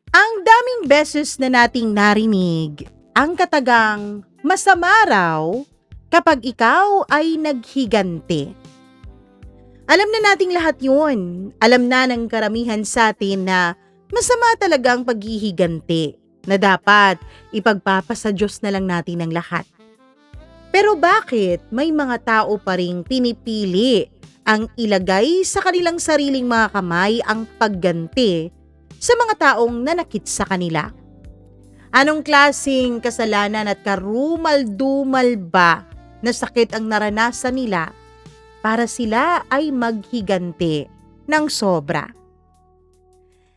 Ang daming beses na nating narinig ang katagang masama raw kapag ikaw ay naghigante. Alam na nating lahat yun. Alam na ng karamihan sa atin na masama talagang paghihigante na dapat ipagpapasa Diyos na lang natin ang lahat. Pero bakit may mga tao pa ring pinipili ang ilagay sa kanilang sariling mga kamay ang pagganti sa mga taong nanakit sa kanila? Anong klaseng kasalanan at karumal-dumal ba na sakit ang naranasan nila para sila ay maghigante ng sobra?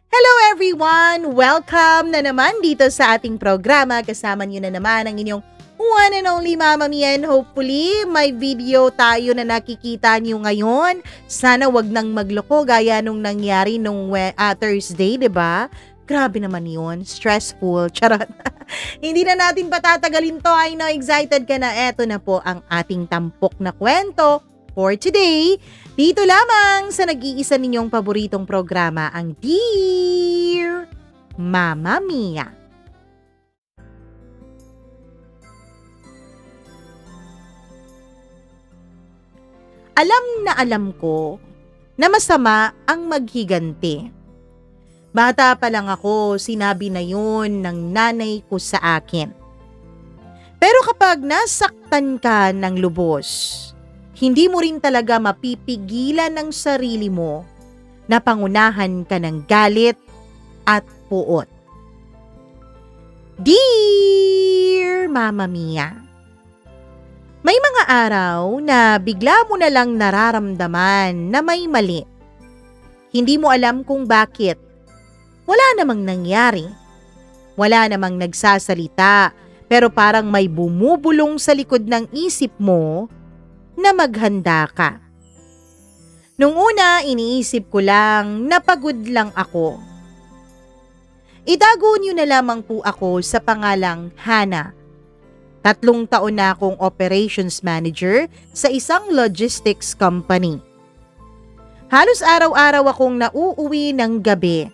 Hello everyone! Welcome na naman dito sa ating programa. Kasama niyo na naman ang inyong one and only Mama Mia, and hopefully may video tayo na nakikita niyo ngayon. Sana wag nang magloko gaya nung nangyari nung Thursday, 'di ba? Grabe naman 'yon, stressful. Charot. Hindi na natin patatagalin to. I know excited ka na. Eto na po ang ating tampok na kwento for today. Dito lamang sa nag-iisa ninyong paboritong programa, ang Dear Mama Mia. Alam na alam ko na masama ang maghiganti. Bata pa lang ako, sinabi na yun ng nanay ko sa akin. Pero kapag nasaktan ka ng lubos, hindi mo rin talaga mapipigilan ng sarili mo na pangunahan ka ng galit at puot. Dear Mama Mia, may mga araw na bigla mo na lang nararamdaman na may mali. Hindi mo alam kung bakit. Wala namang nangyari. Wala namang nagsasalita, pero parang may bumubulong sa likod ng isip mo na maghanda ka. Nung una, iniisip ko lang na pagod lang ako. Itago niyo na lamang po ako sa pangalang Hana. 3 taon na akong operations manager sa isang logistics company. Halos araw-araw akong nauuwi ng gabi.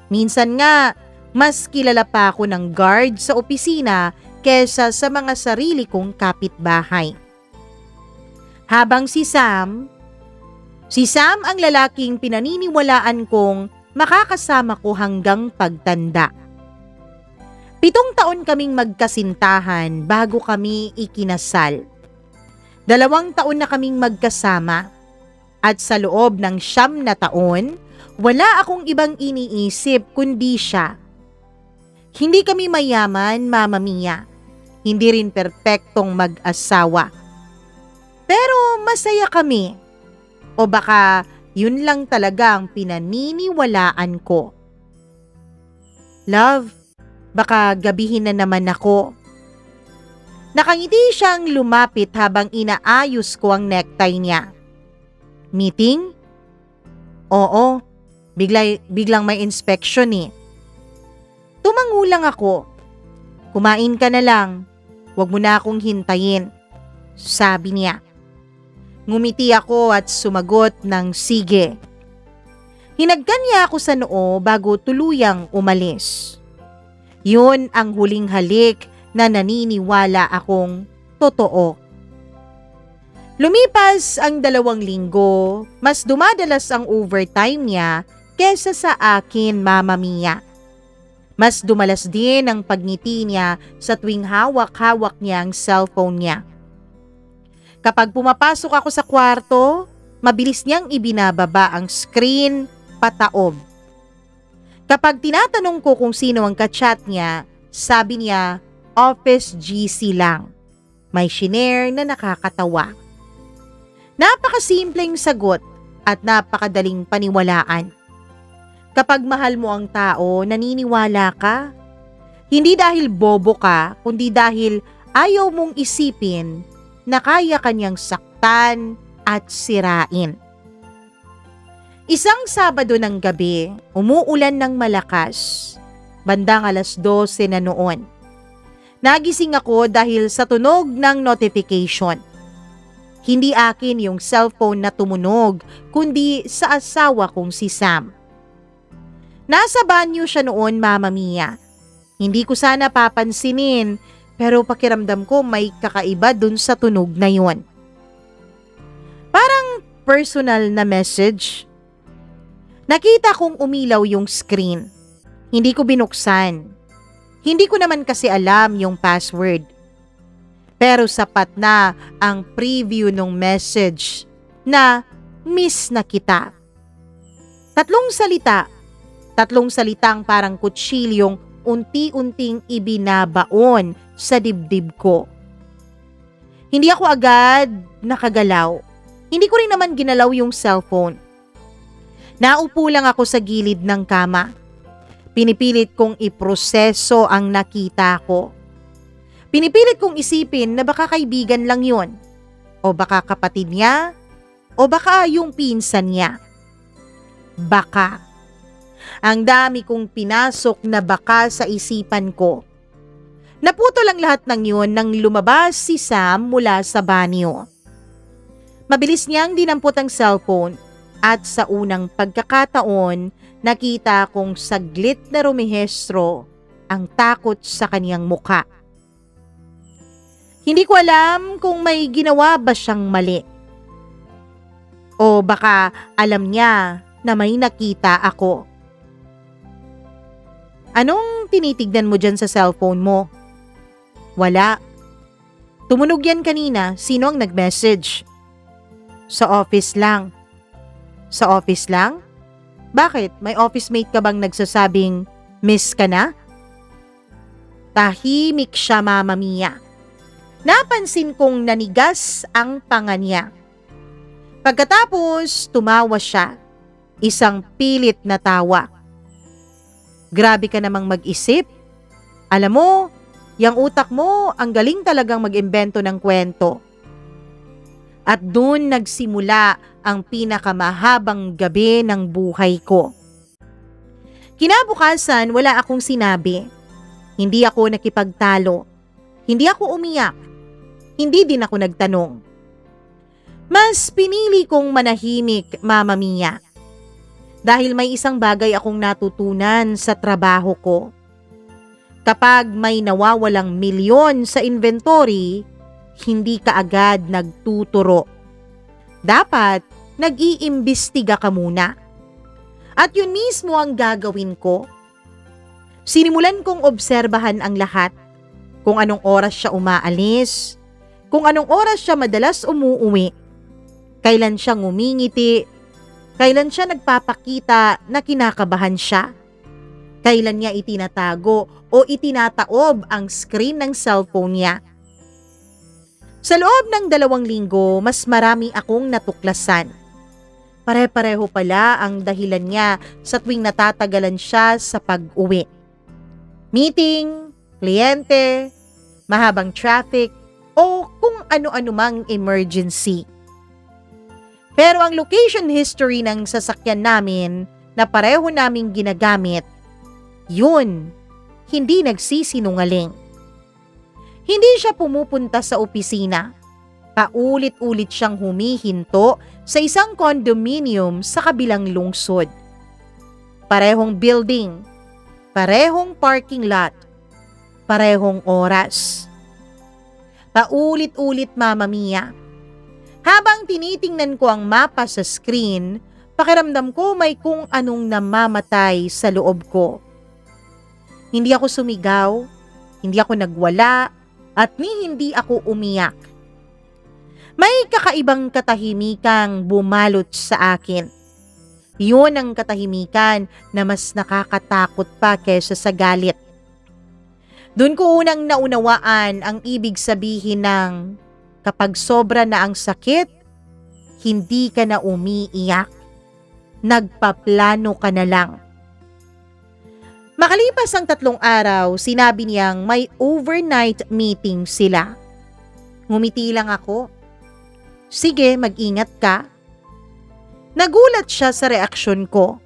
Minsan nga, mas kilala pa ako ng guard sa opisina kesa sa mga sarili kong kapitbahay. Habang si Sam ang lalaking pinaniniwalaan kong makakasama ko hanggang pagtanda. 7 taon kaming magkasintahan bago kami ikinasal. 2 taon na kaming magkasama. At sa loob ng 9 na taon, wala akong ibang iniisip kundi siya. Hindi kami mayaman, Mama Mia. Hindi rin perpektong mag-asawa. Pero masaya kami. O baka yun lang talaga ang pinaniniwalaan ko. Love, baka gabihin na naman ako. Nakangiti siyang lumapit habang inaayos ko ang necktie niya. Meeting? Oo, biglang may inspection eh. Tumangulang ako. Kumain ka na lang. Huwag mo na akong hintayin, sabi niya. Ngumiti ako at sumagot ng sige. Hinagkan niya ako sa noo bago tuluyang umalis. Yun ang huling halik na naniniwala akong totoo. Lumipas ang 2 linggo, mas dumadalas ang overtime niya kesa sa akin, Mama Mia. Mas dumalas din ang pagngiti niya sa tuwing hawak-hawak niya ang cellphone niya. Kapag pumapasok ako sa kwarto, mabilis niyang ibinababa ang screen pataob. Kapag tinatanong ko kung sino ang kachat niya, sabi niya, Office GC lang. May shinare na nakakatawa. Napakasimpleng sagot at napakadaling paniwalaan. Kapag mahal mo ang tao, naniniwala ka. Hindi dahil bobo ka, kundi dahil ayaw mong isipin na kaya kanyang saktan at sirain. Isang Sabado ng gabi, umuulan ng malakas. Bandang 12:00 na noon. Nagising ako dahil sa tunog ng notification. Hindi akin yung cellphone na tumunog, kundi sa asawa kong si Sam. Nasa banyo siya noon, Mama Mia. Hindi ko sana papansinin, pero pakiramdam ko may kakaiba dun sa tunog na yon. Parang personal na message. Nakita kong umilaw yung screen. Hindi ko binuksan. Hindi ko naman kasi alam yung password. Pero sapat na ang preview ng message na miss na kita. Tatlong salitang parang kutsilyong unti-unting ibinabaon sa dibdib ko. Hindi ako agad nakagalaw. Hindi ko rin naman ginalaw yung cellphone. Naupo lang ako sa gilid ng kama. Pinipilit kong iproseso ang nakita ko. Pinipilit kong isipin na baka kaibigan lang yun. O baka kapatid niya. O baka yung pinsan niya. Baka. Ang dami kong pinasok na baka sa isipan ko. Naputo lang lahat ng yun nang lumabas si Sam mula sa banyo. Mabilis niyang dinampot ang cellphone at sa unang pagkakataon nakita kong saglit na rumihestro ang takot sa kaniyang mukha. Hindi ko alam kung may ginawa ba siyang mali. O baka alam niya na may nakita ako. Anong tinitignan mo dyan sa cellphone mo? Wala. Tumunog yan kanina. Sino ang nag-message? Sa office lang. Sa office lang? Bakit? May office mate ka bang nagsasabing miss ka na? Tahimik siya, Mama Mia. Napansin kong nanigas ang panga niya. Pagkatapos, tumawa siya. Isang pilit na tawa. Grabe ka namang mag-isip. Alam mo, yung utak mo, ang galing talagang mag-imbento ng kwento. At doon nagsimula ang pinakamahabang gabi ng buhay ko. Kinabukasan, wala akong sinabi. Hindi ako nakipagtalo. Hindi ako umiyak. Hindi din ako nagtanong. Mas pinili kong manahimik, Mama Mia. Dahil may isang bagay akong natutunan sa trabaho ko. Kapag may nawawalang milyon sa inventory, hindi ka agad nagtuturo. Dapat nag-iimbestiga ka muna. At yun mismo ang gagawin ko. Sinimulan kong obserbahan ang lahat. Kung anong oras siya umaalis, kung anong oras siya madalas umuuwi, kailan siya ngumingiti, kailan siya nagpapakita na kinakabahan siya, kailan niya itinatago o itinataob ang screen ng cellphone niya. Sa loob ng 2 linggo, mas marami akong natuklasan. Pare-pareho pala ang dahilan niya sa tuwing natatagalan siya sa pag-uwi. Meeting, kliyente, mahabang traffic, o kung ano-ano mang emergency. Pero ang location history ng sasakyan namin na pareho naming ginagamit, yun, hindi nagsisinungaling. Hindi siya pumupunta sa opisina. Paulit-ulit siyang humihinto sa isang condominium sa kabilang lungsod. Parehong building, parehong parking lot, parehong oras. Paulit-ulit, Mama Mia. Habang tinitingnan ko ang mapa sa screen, pakiramdam ko may kung anong namamatay sa loob ko. Hindi ako sumigaw, hindi ako nagwala, at hindi ako umiyak. May kakaibang katahimikang bumalot sa akin. Yun ang katahimikan na mas nakakatakot pa kesa sa galit. Doon ko unang naunawaan ang ibig sabihin ng kapag sobra na ang sakit, hindi ka na umiiyak. Nagpaplano ka na lang. Makalipas ang 3 araw, sinabi niyang may overnight meeting sila. Ngumiti lang ako. Sige, mag-ingat ka. Nagulat siya sa reaksyon ko.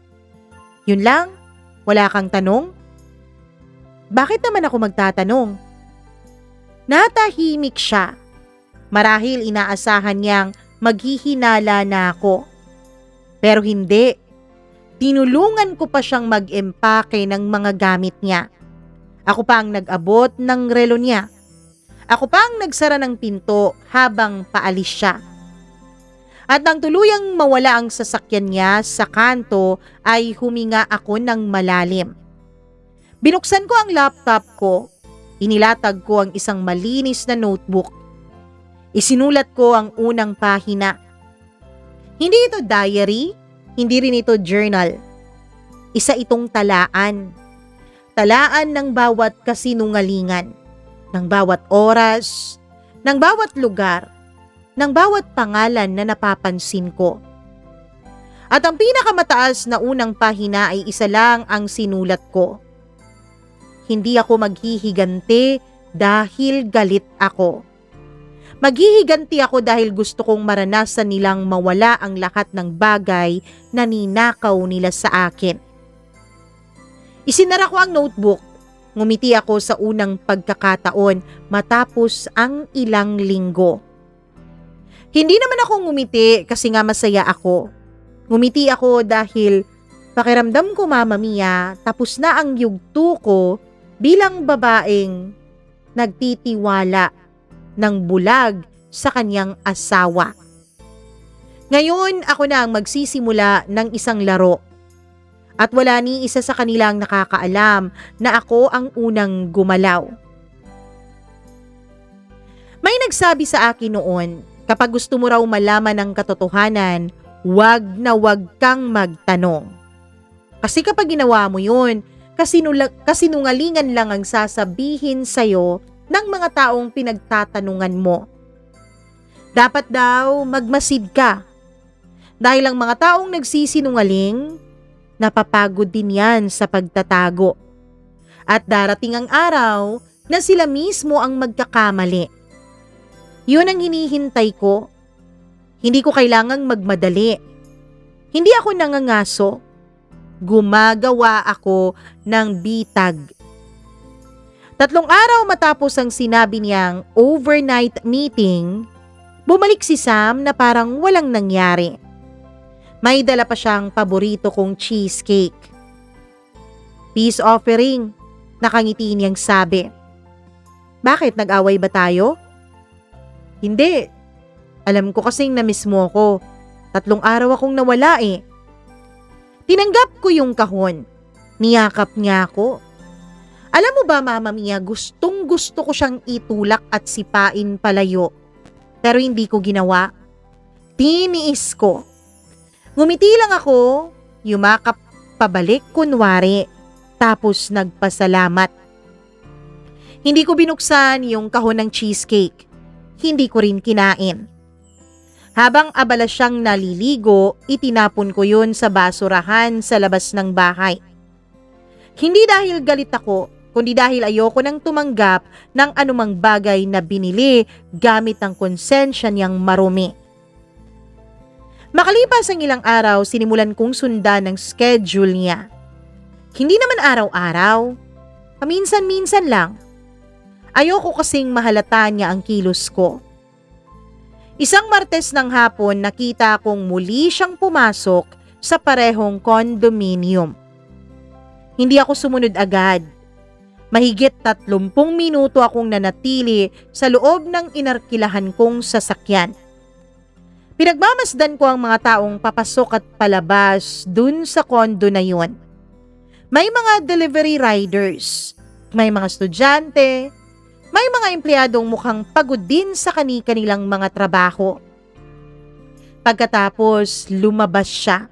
Yun lang? Wala kang tanong? Bakit naman ako magtatanong? Natahimik siya. Marahil inaasahan niyang maghihinala na ako. Pero hindi. Tinulungan ko pa siyang mag-empake ng mga gamit niya. Ako pa ang nag-abot ng relo niya. Ako pa ang nagsara ng pinto habang paalis siya. At nang tuluyang mawala ang sasakyan niya sa kanto ay huminga ako ng malalim. Binuksan ko ang laptop ko, inilatag ko ang isang malinis na notebook. Isinulat ko ang unang pahina. Hindi ito diary, hindi rin ito journal. Isa itong talaan. Talaan ng bawat kasinungalingan, ng bawat oras, ng bawat lugar, ng bawat pangalan na napapansin ko. At ang pinakamataas na unang pahina ay isa lang ang sinulat ko. Hindi ako maghihiganti dahil galit ako. Maghihiganti ako dahil gusto kong maranasan nilang mawala ang lahat ng bagay na ninakaw nila sa akin. Isinara ko ang notebook. Ngumiti ako sa unang pagkakataon matapos ang ilang linggo. Hindi naman ako ngumiti kasi nga masaya ako. Ngumiti ako dahil pakiramdam ko, Mama Mia, tapos na ang yugto ko bilang babaeng nagtitiwala ng bulag sa kanyang asawa. Ngayon ako na ang magsisimula ng isang laro. At wala ni isa sa kanilang nakakaalam na ako ang unang gumalaw. May nagsabi sa akin noon, kapag gusto mo raw malaman ang katotohanan, wag na wag kang magtanong. Kasi kapag ginawa mo yun, kasinungalingan lang ang sasabihin sa'yo ng mga taong pinagtatanungan mo. Dapat daw magmasid ka. Dahil ang mga taong nagsisinungaling, napapagod din yan sa pagtatago. At darating ang araw na sila mismo ang magkakamali. Yun ang hinihintay ko. Hindi ko kailangang magmadali. Hindi ako nangangaso. Gumagawa ako ng bitag. 3 araw matapos ang sinabi niyang overnight meeting, bumalik si Sam na parang walang nangyari. May dala pa siyang paborito kong cheesecake. Peace offering, nakangiti niyang sabi. Bakit, nag-away ba tayo? Hindi. Alam ko kasing na-miss mo ako. 3 araw akong nawala eh. Tinanggap ko yung kahon. Niyakap niya ako. Alam mo ba, Mama Mia, gustong gusto ko siyang itulak at sipain palayo. Pero hindi ko ginawa. Tiniis ko. Ngumiti lang ako, yumakap pabalik kunwari, tapos nagpasalamat. Hindi ko binuksan yung kahon ng cheesecake. Hindi ko rin kinain. Habang abala siyang naliligo, itinapon ko yun sa basurahan sa labas ng bahay. Hindi dahil galit ako, kundi dahil ayoko nang tumanggap ng anumang bagay na binili gamit ang konsensya niyang marumi. Makalipas ang ilang araw, sinimulan kong sundan ang schedule niya. Hindi naman araw-araw, paminsan-minsan lang. Ayoko kasing mahalata niya ang kilos ko. Isang Martes ng hapon, nakita kong muli siyang pumasok sa parehong condominium. Hindi ako sumunod agad. Mahigit 30 minuto akong nanatili sa loob ng inarkilahan kong sasakyan. Pinagmamasdan ko ang mga taong papasok at palabas dun sa kondo na yun. May mga delivery riders, may mga estudyante, may mga empleyadong mukhang pagod din sa kani-kanilang mga trabaho. Pagkatapos, lumabas siya.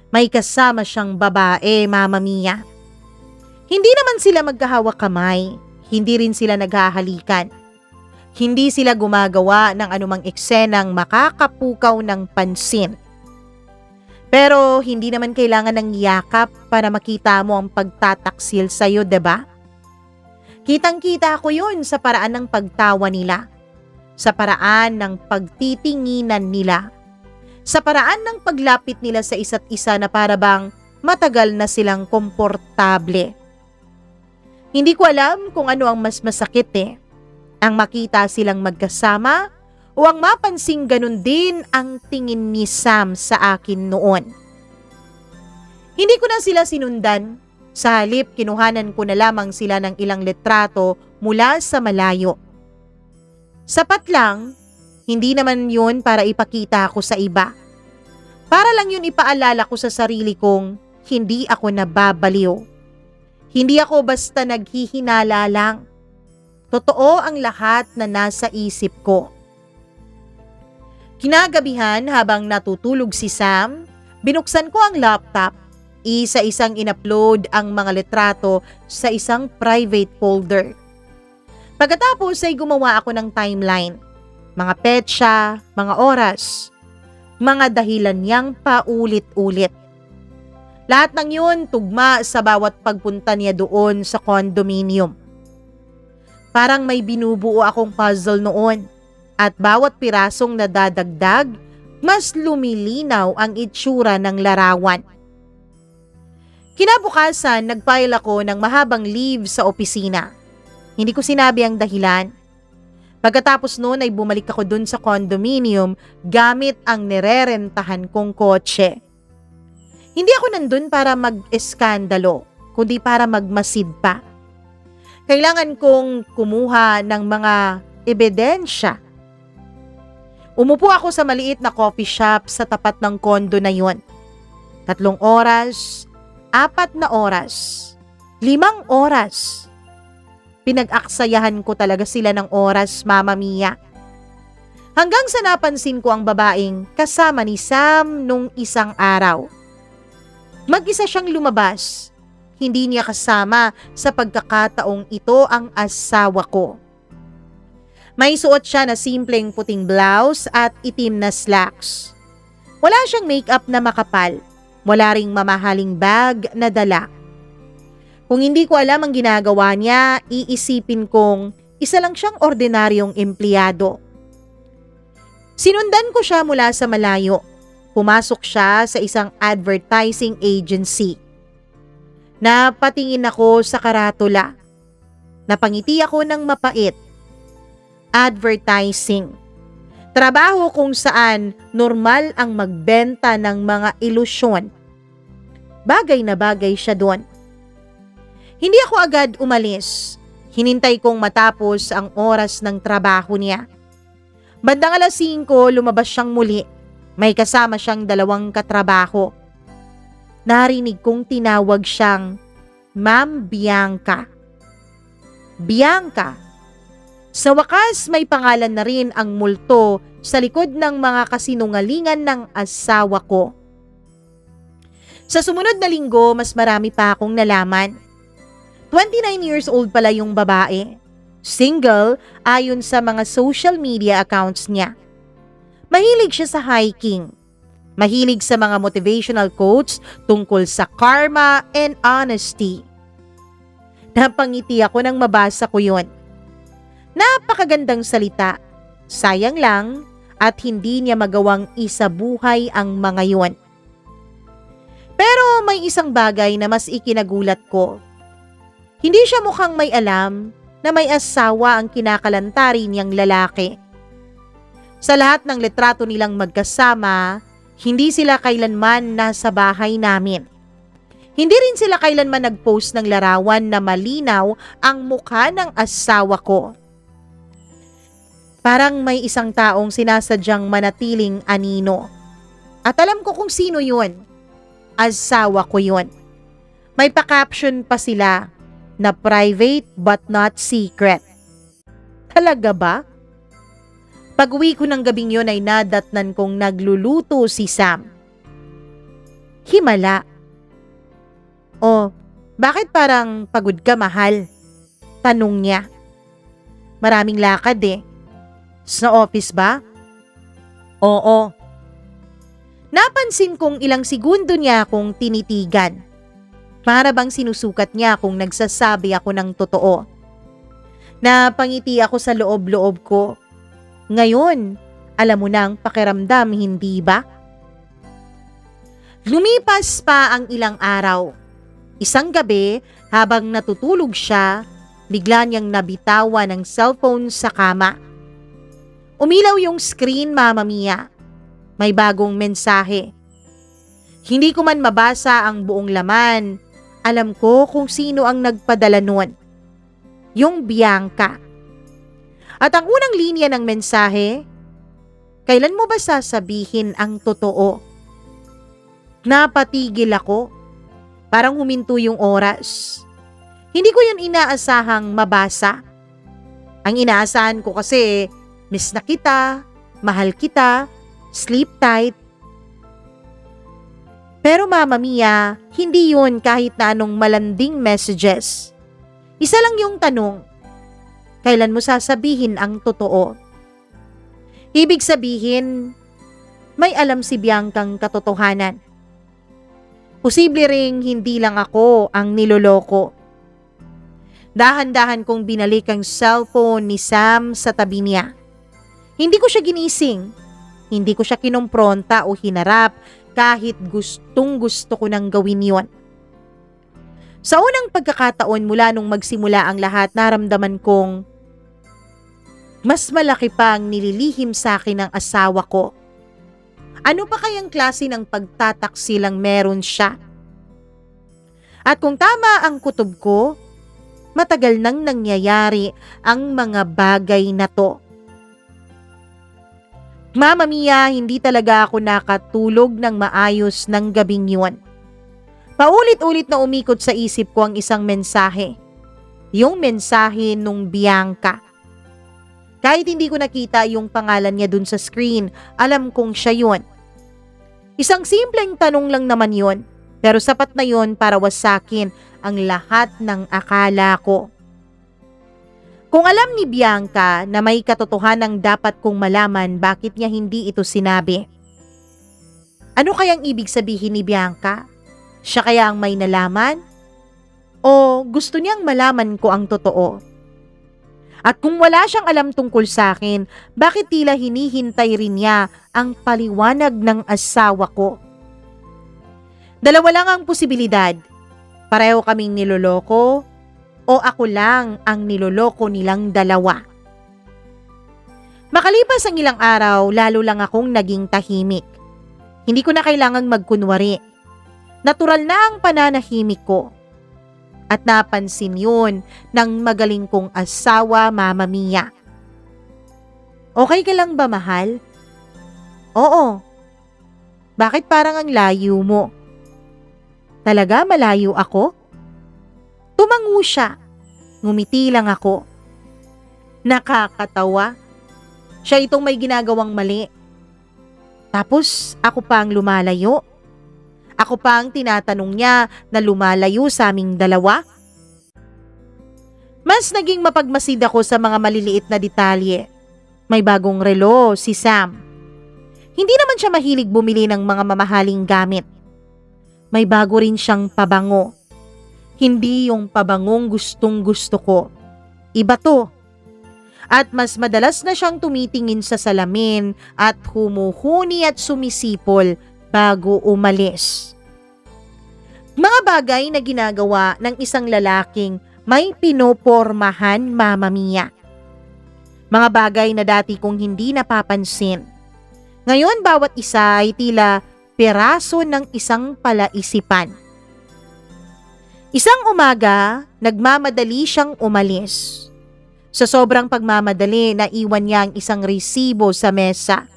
May kasama siyang babae, Mama Mia. Hindi naman sila magkahawak kamay, hindi rin sila naghahalikan. Hindi sila gumagawa ng anumang eksenang makakapukaw ng pansin. Pero hindi naman kailangan ng yakap para makita mo ang pagtataksil sa'yo, diba? Kitang-kita ko yun sa paraan ng pagtawa nila, sa paraan ng pagtitinginan nila, sa paraan ng paglapit nila sa isa't isa na para bang matagal na silang komportable. Hindi ko alam kung ano ang mas masakit eh. Ang makita silang magkasama o ang mapansing ganun din ang tingin ni Sam sa akin noon. Hindi ko na sila sinundan. Sa halip, kinuhanan ko na lamang sila ng ilang litrato mula sa malayo. Sapat lang, hindi naman yun para ipakita ako sa iba. Para lang yun ipaalala ko sa sarili kong hindi ako nababaliw. Hindi ako basta naghihinala lang. Totoo ang lahat na nasa isip ko. Kinagabihan habang natutulog si Sam, binuksan ko ang laptop. Isa-isang in-upload ang mga litrato sa isang private folder. Pagkatapos ay gumawa ako ng timeline. Mga petsa, mga oras, mga dahilan niyang paulit-ulit. Lahat ng yun tugma sa bawat pagpunta niya doon sa condominium. Parang may binubuo akong puzzle noon at bawat pirasong nadadagdag, mas lumilinaw ang itsura ng larawan. Kinabukasan, nag-file ako ng mahabang leave sa opisina. Hindi ko sinabi ang dahilan. Pagkatapos noon ay bumalik ako dun sa condominium gamit ang nirerentahan kong kotse. Hindi ako nandun para mag-eskandalo, kundi para magmasid pa. Kailangan kong kumuha ng mga ebidensya. Umupo ako sa maliit na coffee shop sa tapat ng kondo na yon. 3 oras, 4 na oras, 5 oras. Pinag-aksayahan ko talaga sila ng oras, Mama Mia. Hanggang sa napansin ko ang babaeng kasama ni Sam nung isang araw. Mag-isa siyang lumabas. Hindi niya kasama sa pagkakataong ito ang asawa ko. May suot siya na simpleng puting blouse at itim na slacks. Wala siyang makeup na makapal. Wala ring mamahaling bag na dala. Kung hindi ko alam ang ginagawa niya, iisipin kong isa lang siyang ordinaryong empleyado. Sinundan ko siya mula sa malayo. Pumasok siya sa isang advertising agency. Napatingin ako sa karatula. Napangiti ako ng mapait. Advertising. Trabaho kung saan normal ang magbenta ng mga ilusyon. Bagay na bagay siya doon. Hindi ako agad umalis. Hinintay kong matapos ang oras ng trabaho niya. Bandang 5:00, lumabas siyang muli. May kasama siyang 2 katrabaho. Narinig kong tinawag siyang Ma'am Bianca. Bianca. Sa wakas, may pangalan na rin ang multo sa likod ng mga kasinungalingan ng asawa ko. Sa sumunod na linggo, mas marami pa akong nalaman. 29 years old pala yung babae. Single ayon sa mga social media accounts niya. Mahilig siya sa hiking. Mahilig sa mga motivational quotes tungkol sa karma and honesty. Napangiti ako nang mabasa ko yun. Napakagandang salita. Sayang lang at hindi niya magawang isabuhay ang mga yun. Pero may isang bagay na mas ikinagulat ko. Hindi siya mukhang may alam na may asawa ang kinakalantari niyang lalaki. Sa lahat ng litrato nilang magkasama, hindi sila kailanman nasa bahay namin. Hindi rin sila kailanman nag-post ng larawan na malinaw ang mukha ng asawa ko. Parang may isang taong sinasadyang manatiling anino. At alam ko kung sino yun. Asawa ko yun. May pa-caption pa sila na private but not secret. Talaga ba? Pag-uwi ko ng gabing yun ay nadatnan kong nagluluto si Sam. Himala. Oh, bakit parang pagod ka, mahal? Tanong niya. Maraming lakad eh. Sa office ba? Oo. Napansin kong ilang segundo niya akong tinitigan. Para bang sinusukat niya kung nagsasabi ako ng totoo. Napangiti ako sa loob-loob ko. Ngayon, alam mo na ang pakiramdam, hindi ba? Lumipas pa ang ilang araw. Isang gabi, habang natutulog siya, bigla niyang nabitawan ng cellphone sa kama. Umilaw yung screen, Mama Mia. May bagong mensahe. Hindi ko man mabasa ang buong laman, alam ko kung sino ang nagpadala nun. Yung Bianca. At ang unang linya ng mensahe, kailan mo ba sasabihin ang totoo? Napatigil ako. Parang huminto yung oras. Hindi ko yun inaasahang mabasa. Ang inaasahan ko kasi, miss na kita, mahal kita, sleep tight. Pero Mama Mia, hindi yun kahit na anong malanding messages. Isa lang yung tanong, kailan mo sasabihin ang totoo? Ibig sabihin, may alam si Biancang katotohanan. Posible ring hindi lang ako ang niloloko. Dahan-dahan kong binalik ang cellphone ni Sam sa tabi niya. Hindi ko siya ginising, hindi ko siya kinompronta o hinarap kahit gustong-gusto ko nang gawin yon. Sa unang pagkakataon mula nung magsimula ang lahat, naramdaman kong mas malaki pa ang nililihim sa akin ng asawa ko. Ano pa kayang klase ng pagtataksilang meron siya? At kung tama ang kutob ko, matagal nang nangyayari ang mga bagay na to. Mama Mia, hindi talaga ako nakatulog ng maayos ng gabing yun. Paulit-ulit na umikot sa isip ko ang isang mensahe. Yung mensahe nung Bianca. Kahit hindi ko nakita yung pangalan niya dun sa screen, alam kong siya yun. Isang simpleng tanong lang naman yun, pero sapat na yun para wasakin ang lahat ng akala ko. Kung alam ni Bianca na may katotohanang dapat kong malaman, bakit niya hindi ito sinabi? Ano kayang ibig sabihin ni Bianca? Siya kaya ang may nalaman? O gusto niyang malaman ko ang totoo? At kung wala siyang alam tungkol sa akin, bakit tila hinihintay rin niya ang paliwanag ng asawa ko? Dalawa lang ang posibilidad. Pareho kaming niloloko o ako lang ang niloloko nilang dalawa. Makalipas ang ilang araw, lalo lang akong naging tahimik. Hindi ko na kailangang magkunwari. Natural na ang pananahimik ko. At napansin yun ng magaling kong asawa, Mama Mia. Okay ka lang ba, mahal? Oo. Bakit parang ang layo mo? Talaga malayo ako? Tumango siya. Ngumiti lang ako. Nakakatawa. Siya itong may ginagawang mali. Tapos ako pa ang lumalayo. Ako pa ang tinatanong niya na lumalayo sa aming dalawa. Mas naging mapagmasid ako sa mga maliliit na detalye. May bagong relo si Sam. Hindi naman siya mahilig bumili ng mga mamahaling gamit. May bago rin siyang pabango. Hindi yung pabangong gustong-gusto ko. Iba to. At mas madalas na siyang tumitingin sa salamin at humuhuni at sumisipol bago umalis. Mga bagay na ginagawa ng isang lalaking may pinopormahan, Mama Mia. Mga bagay na dati kong hindi napapansin. Ngayon bawat isa ay tila piraso ng isang palaisipan. Isang umaga, nagmamadali siyang umalis. Sa sobrang pagmamadali, naiwan niya ang isang resibo sa mesa.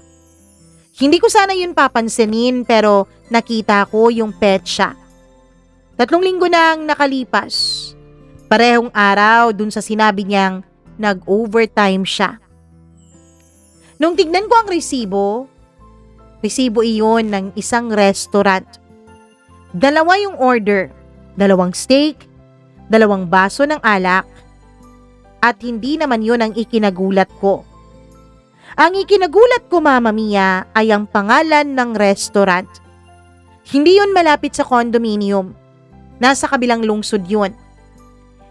Hindi ko sana yun papansinin pero nakita ko yung petsa. 3 linggo na ang nakalipas. Parehong araw dun sa sinabi niyang nag-overtime siya. Nung tignan ko ang resibo iyon ng isang restaurant. 2 yung order. 2 steak, 2 baso ng alak, at hindi naman yun ang ikinagulat ko. Ang ikinagulat ko, Mama Mia, ay ang pangalan ng restaurant. Hindi yun malapit sa condominium. Nasa kabilang lungsod yun.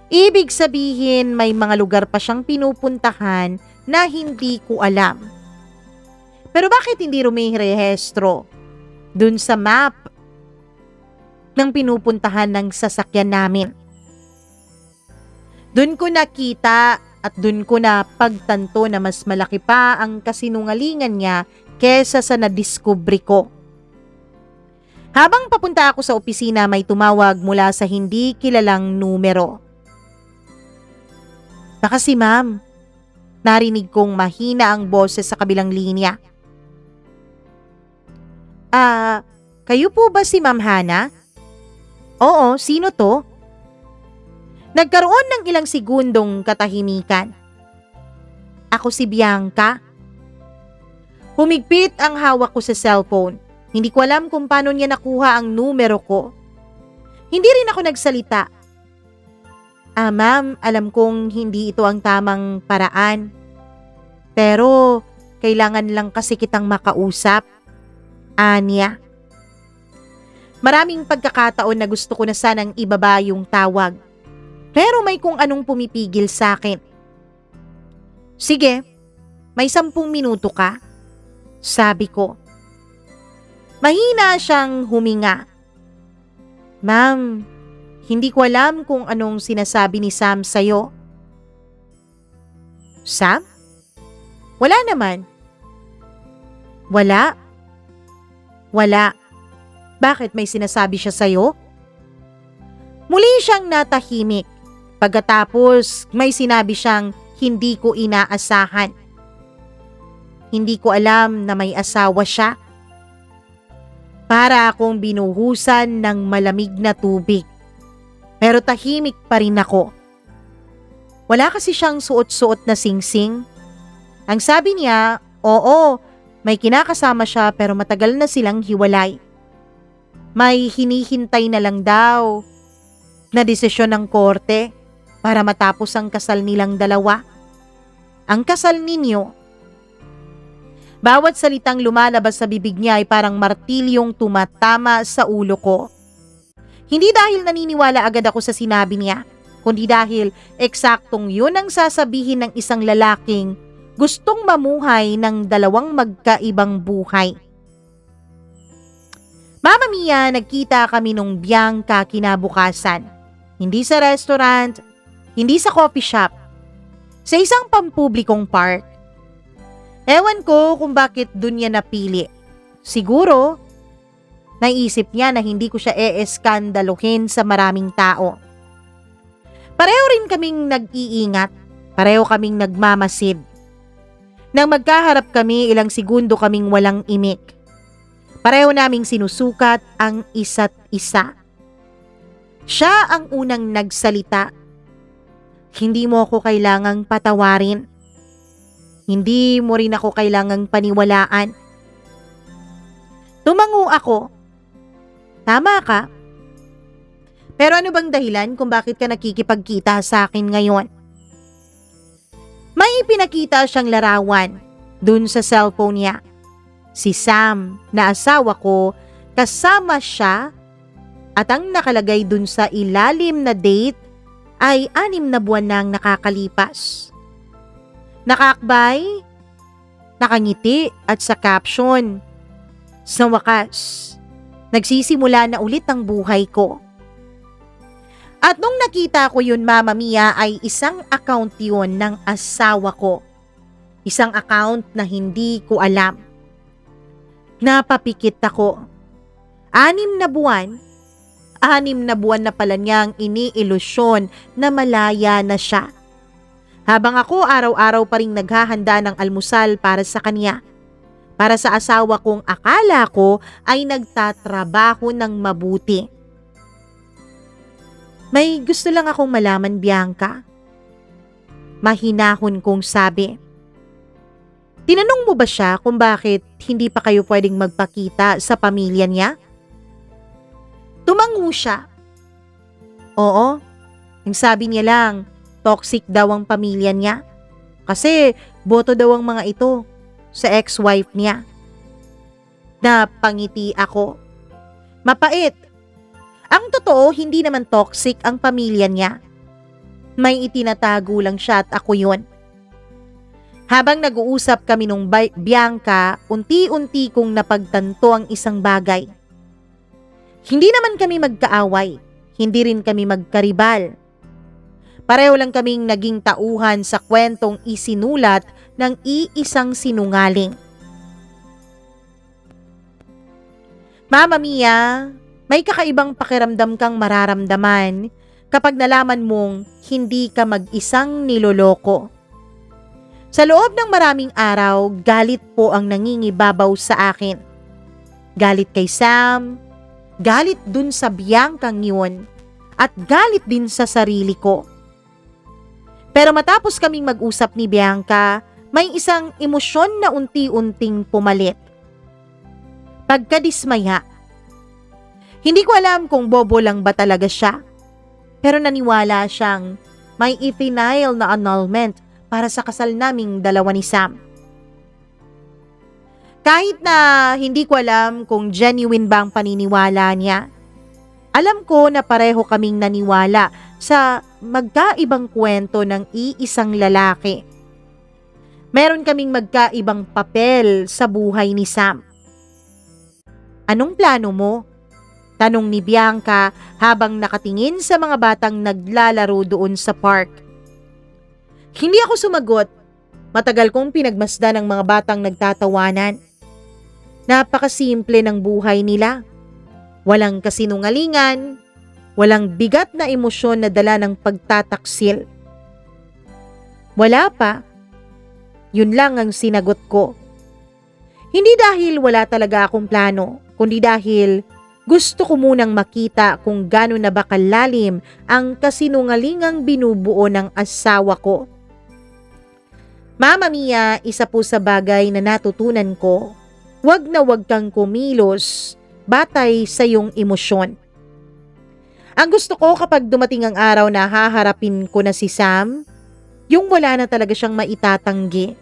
Ibig sabihin may mga lugar pa siyang pinupuntahan na hindi ko alam. Pero bakit hindi rumihirehestro dun sa map ng pinupuntahan ng sasakyan namin? Dun ko nakita at dun ko na pagtanto na mas malaki pa ang kasinungalingan niya kesa sa nadiskubre ko. Habang papunta ako sa opisina, may tumawag mula sa hindi kilalang numero. Baka si ma'am. Narinig kong mahina ang boses sa kabilang linya. Kayo po ba si Ma'am Hana? Oo, sino to? Nagkaroon ng ilang segundong katahimikan. Ako si Bianca. Humigpit ang hawak ko sa cellphone. Hindi ko alam kung paano niya nakuha ang numero ko. Hindi rin ako nagsalita. Ma'am, alam kong hindi ito ang tamang paraan. Pero, kailangan lang kasi kitang makausap. Anya. Maraming pagkakataon na gusto ko na sanang ibaba yung tawag. Pero may kung anong pumipigil sa akin. Sige, may 10 minuto ka? Sabi ko. Mahina siyang huminga. Ma'am, hindi ko alam kung anong sinasabi ni Sam sa'yo. Sam? Wala naman. Wala? Wala. Bakit may sinasabi siya sa'yo? Muli siyang natahimik. Pagkatapos may sinabi siyang hindi ko inaasahan. Hindi ko alam na may asawa siya. Para akong binuhusan ng malamig na tubig. Pero tahimik pa rin ako. Wala kasi siyang suot-suot na singsing. Ang sabi niya, oo, may kinakasama siya pero matagal na silang hiwalay. May hinihintay na lang daw na desisyon ng korte para matapos ang kasal nilang dalawa. Ang kasal ninyo. Bawat salitang lumalabas sa bibig niya ay parang martilyong tumatama sa ulo ko. Hindi dahil naniniwala agad ako sa sinabi niya, kundi dahil eksaktong yun ang sasabihin ng isang lalaking gustong mamuhay ng dalawang magkaibang buhay. Mama Mia, nagkita kami nung Bianca kinabukasan. Hindi sa restaurant, hindi sa coffee shop, sa isang pampublikong park. Ewan ko kung bakit dun niya napili. Siguro, naisip niya na hindi ko siya e-eskandaluhin sa maraming tao. Pareho rin kaming nag-iingat, pareho kaming nagmamasid. Nang magkaharap kami, ilang segundo kaming walang imik. Pareho naming sinusukat ang isa't isa. Siya ang unang nagsalita. Hindi mo ako kailangang patawarin. Hindi mo rin ako kailangang paniwalaan. Tumango ako. Tama ka. Pero ano bang dahilan kung bakit ka nakikipagkita sa akin ngayon? May ipinakita siyang larawan dun sa cellphone niya. Si Sam na asawa ko, kasama siya at ang nakalagay dun sa ilalim na date ay 6 na buwan nang nakakalipas. Nakakbay, nakangiti at sa caption, sa wakas, nagsisimula na ulit ang buhay ko. At nung nakita ko yun, Mama Mia, ay isang account yun ng asawa ko. Isang account na hindi ko alam. Napapikit ako. 6 na buwan na pala niyang iniilusyon na malaya na siya. Habang ako araw-araw pa rin naghahanda ng almusal para sa kanya. Para sa asawa kong akala ko ay nagtatrabaho ng mabuti. May gusto lang akong malaman, Bianca. Mahinahon kong sabi. Tinanong mo ba siya kung bakit hindi pa kayo pwedeng magpakita sa pamilya niya? Tumango siya. Oo, ang sabi niya lang, toxic daw ang pamilya niya. Kasi boto daw ang mga ito sa ex-wife niya. Napangiti ako. Mapait. Ang totoo, hindi naman toxic ang pamilya niya. May itinatago lang siya at ako yun. Habang nag-uusap kami nung Bianca, unti-unti kong napagtanto ang isang bagay. Hindi naman kami magkaaway, hindi rin kami magkaribal. Pareho lang kaming naging tauhan sa kwentong isinulat ng iisang sinungaling. Mama Mia, may kakaibang pakiramdam kang mararamdaman kapag nalaman mong hindi ka mag-isang niloloko. Sa loob ng maraming araw, galit po ang nangingibabaw sa akin. Galit kay Sam, galit dun sa Biancang yun, at galit din sa sarili ko. Pero matapos kaming mag-usap ni Bianca, may isang emosyon na unti-unting pumalit. Pagkadismaya. Hindi ko alam kung bobo lang ba talaga siya, pero naniwala siyang may i-final na annulment para sa kasal naming dalawa ni Sam. Kahit na hindi ko alam kung genuine ba ang paniniwala niya, alam ko na pareho kaming naniwala sa magkaibang kwento ng iisang lalaki. Meron kaming magkaibang papel sa buhay ni Sam. Anong plano mo? Tanong ni Bianca habang nakatingin sa mga batang naglalaro doon sa park. Hindi ako sumagot. Matagal kong pinagmasdan ng mga batang nagtatawanan. Napakasimple ng buhay nila. Walang kasinungalingan, walang bigat na emosyon na dala ng pagtataksil. Wala pa. Yun lang ang sinagot ko. Hindi dahil wala talaga akong plano, kundi dahil gusto ko munang makita kung gaano na ba kalalim ang kasinungalingang binubuo ng asawa ko. Mama Mia, isa po sa bagay na natutunan ko, wag na wag kang kumilos batay sa iyong emosyon. Ang gusto ko kapag dumating ang araw na haharapin ko na si Sam, yung wala na talaga siyang maitatanggi.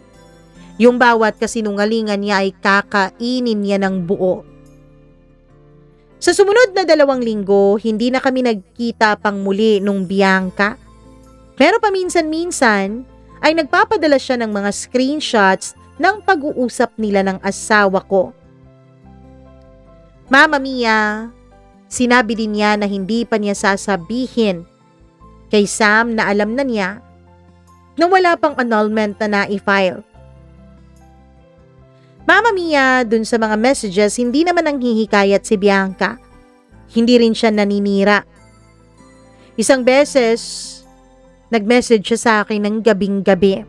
Yung bawat kasinungalingan niya ay kakainin niya ng buo. Sa sumunod na 2 linggo, hindi na kami nagkita pang muli nung Bianca. Pero paminsan-minsan ay nagpapadala siya ng mga screenshots ng pag-uusap nila ng asawa ko. Mama Mia, sinabi din niya na hindi pa niya sasabihin kay Sam na alam na niya na wala pang annulment na na-i-file. Mama Mia, dun sa mga messages, hindi naman nanghihikayat si Bianca. Hindi rin siya naninira. Isang beses, nag-message siya sa akin ng gabing-gabi.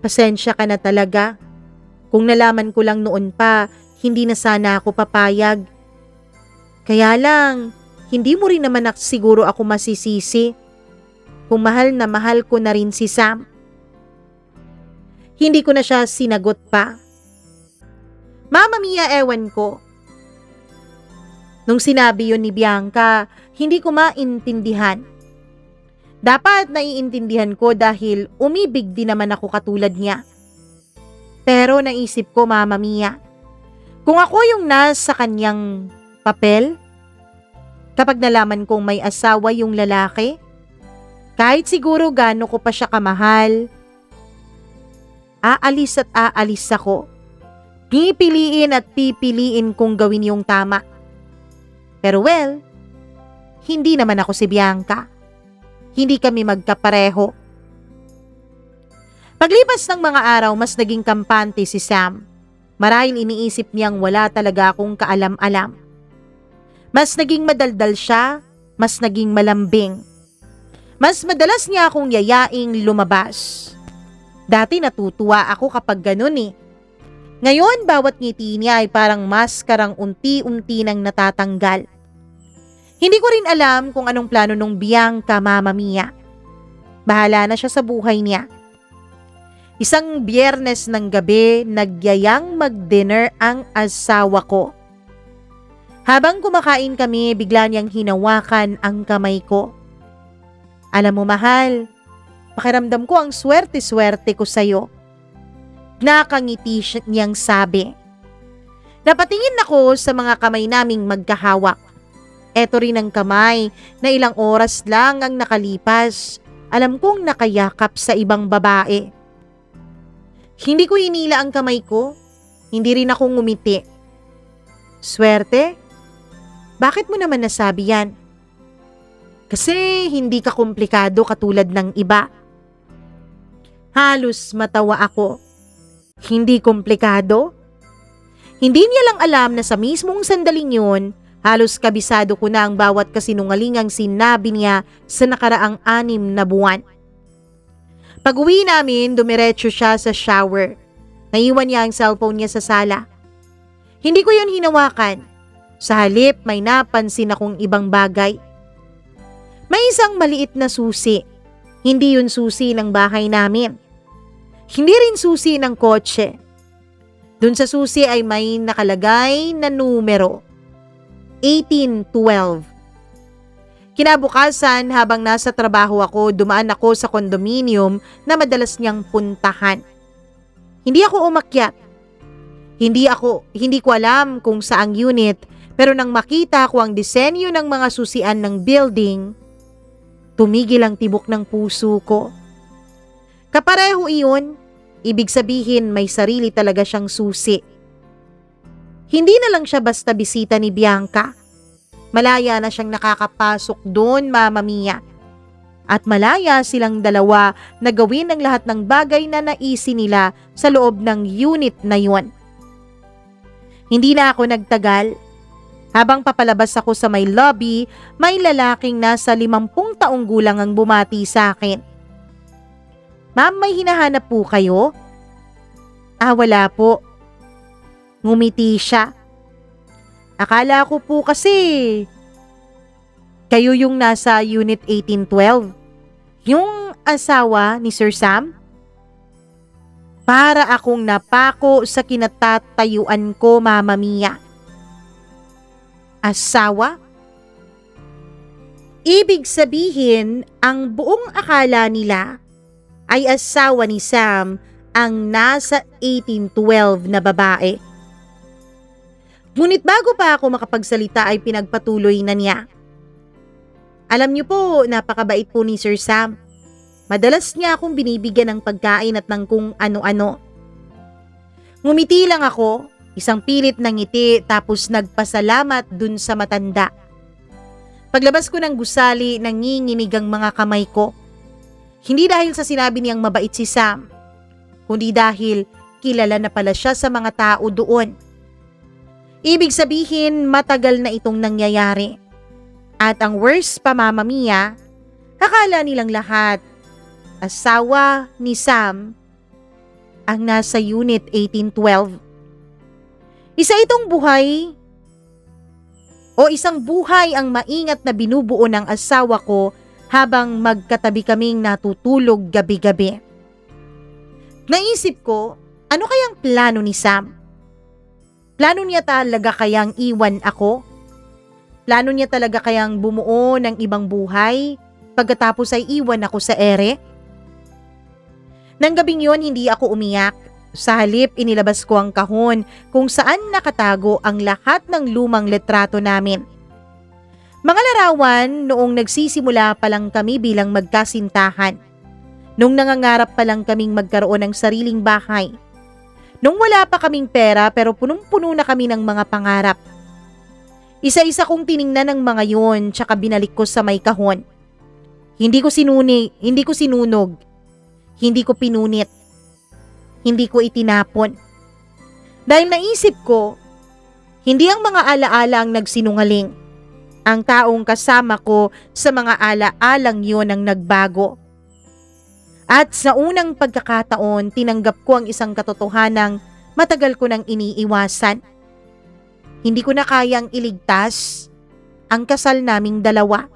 Pasensya ka na talaga. Kung nalaman ko lang noon pa, hindi na sana ako papayag. Kaya lang, hindi mo rin naman siguro ako masisisi. Kung mahal na mahal ko na rin si Sam. Hindi ko na siya sinagot pa. Mama Mia, ewan ko. Nung sinabi yun ni Bianca, hindi ko maintindihan. Dapat naiintindihan ko dahil umibig din naman ako katulad niya. Pero naisip ko, Mama Mia, kung ako yung nasa kanyang papel, kapag nalaman kong may asawa yung lalaki, kahit siguro gaano ko pa siya kamahal, aalis at aalis ako. Pipiliin at pipiliin kong gawin yung tama. Pero well, hindi naman ako si Bianca. Hindi kami magkapareho. Paglipas ng mga araw, mas naging kampante si Sam. Marahil iniisip niyang wala talaga akong kaalam-alam. Mas naging madaldal siya, mas naging malambing. Mas madalas niya akong yayaing lumabas. Dati natutuwa ako kapag ganun eh. Ngayon, bawat ngiti niya ay parang maskarang unti-unti nang natatanggal. Hindi ko rin alam kung anong plano nung Bianca, Mama Mia. Bahala na siya sa buhay niya. Isang Biyernes ng gabi, nagyayang mag-dinner ang asawa ko. Habang kumakain kami, bigla niyang hinawakan ang kamay ko. Alam mo, mahal, pakiramdam ko ang swerte-swerte ko sa'yo. Nakangiti niyang sabi. Napatingin ako sa mga kamay naming magkahawak. Eto rin ang kamay na ilang oras lang ang nakalipas. Alam kong nakayakap sa ibang babae. Hindi ko hinila ang kamay ko. Hindi rin ako ngumiti. Swerte? Bakit mo naman nasabi yan? Kasi hindi ka komplikado katulad ng iba. Halos matawa ako. Hindi komplikado? Hindi niya lang alam na sa mismong sandaling yun, halos kabisado ko na ang bawat kasinungalingang sinabi niya sa nakaraang 6 na buwan. Pag-uwi namin, dumiretso siya sa shower. Naiwan niya ang cellphone niya sa sala. Hindi ko yun hinawakan. Sa halip, may napansin akong ibang bagay. May isang maliit na susi. Hindi yun susi ng bahay namin. Hindi rin susi ng kotse. Dun sa susi ay may nakalagay na numero. 1812. Kinabukasan, habang nasa trabaho ako, dumaan ako sa condominium na madalas niyang puntahan. Hindi ako umakyat. Hindi ko alam kung saang unit, pero nang makita ko ang disenyo ng mga susian ng building, tumigil ang tibok ng puso ko. Kapareho iyon, ibig sabihin may sarili talaga siyang susi. Hindi na lang siya basta bisita ni Bianca. Malaya na siyang nakakapasok doon, Mama Mia. At malaya silang dalawa na gawin ang lahat ng bagay na naisi nila sa loob ng unit na yon. Hindi na ako nagtagal. Habang papalabas ako sa may lobby, may lalaking nasa 50 taong gulang ang bumati sa akin. Ma'am, may hinahanap po kayo? Wala po. Ngumiti siya. Akala ko po kasi kayo yung nasa Unit 1812. Yung asawa ni Sir Sam? Para akong napako sa kinatatayuan ko, Mama Mia. Asawa? Ibig sabihin, ang buong akala nila ay asawa ni Sam ang nasa 1812 na babae. Ngunit bago pa ako makapagsalita ay pinagpatuloy na niya. Alam niyo po, napakabait po ni Sir Sam. Madalas niya akong binibigyan ng pagkain at ng kung ano-ano. Ngumiti lang ako, isang pilit ng ngiti tapos nagpasalamat dun sa matanda. Paglabas ko ng gusali, nanginginig ang mga kamay ko. Hindi dahil sa sinabi niyang mabait si Sam, kundi dahil kilala na pala siya sa mga tao doon. Ibig sabihin, matagal na itong nangyayari. At ang worst pa, Mama Mia, akala nilang lahat, asawa ni Sam ang nasa Unit 1812. Isa itong buhay o isang buhay ang maingat na binubuo ng asawa ko habang magkatabi kaming natutulog gabi-gabi. Naisip ko, ano kayang plano ni Sam? Plano niya talaga kayang iwan ako? Plano niya talaga kayang bumuo ng ibang buhay pagkatapos ay iwan ako sa ere? Nang gabing yon, hindi ako umiyak. Sa halip, inilabas ko ang kahon kung saan nakatago ang lahat ng lumang litrato namin. Mga larawan noong nagsisimula pa lang kami bilang magkasintahan. Nung nangangarap pa lang kaming magkaroon ng sariling bahay. Nung wala pa kaming pera pero punong-puno na kami ng mga pangarap. Isa-isa kong tiningnan ng mga yon tsaka binalik ko sa may kahon. Hindi ko sinunog. Hindi ko pinunit. Hindi ko itinapon. Dahil naisip ko, hindi ang mga alaala ang nagsinungaling. Ang taong kasama ko sa mga alaalang yon ang nagbago. At sa unang pagkakataon, tinanggap ko ang isang katotohanang matagal ko nang iniiwasan. Hindi ko na kayang iligtas ang kasal naming dalawa.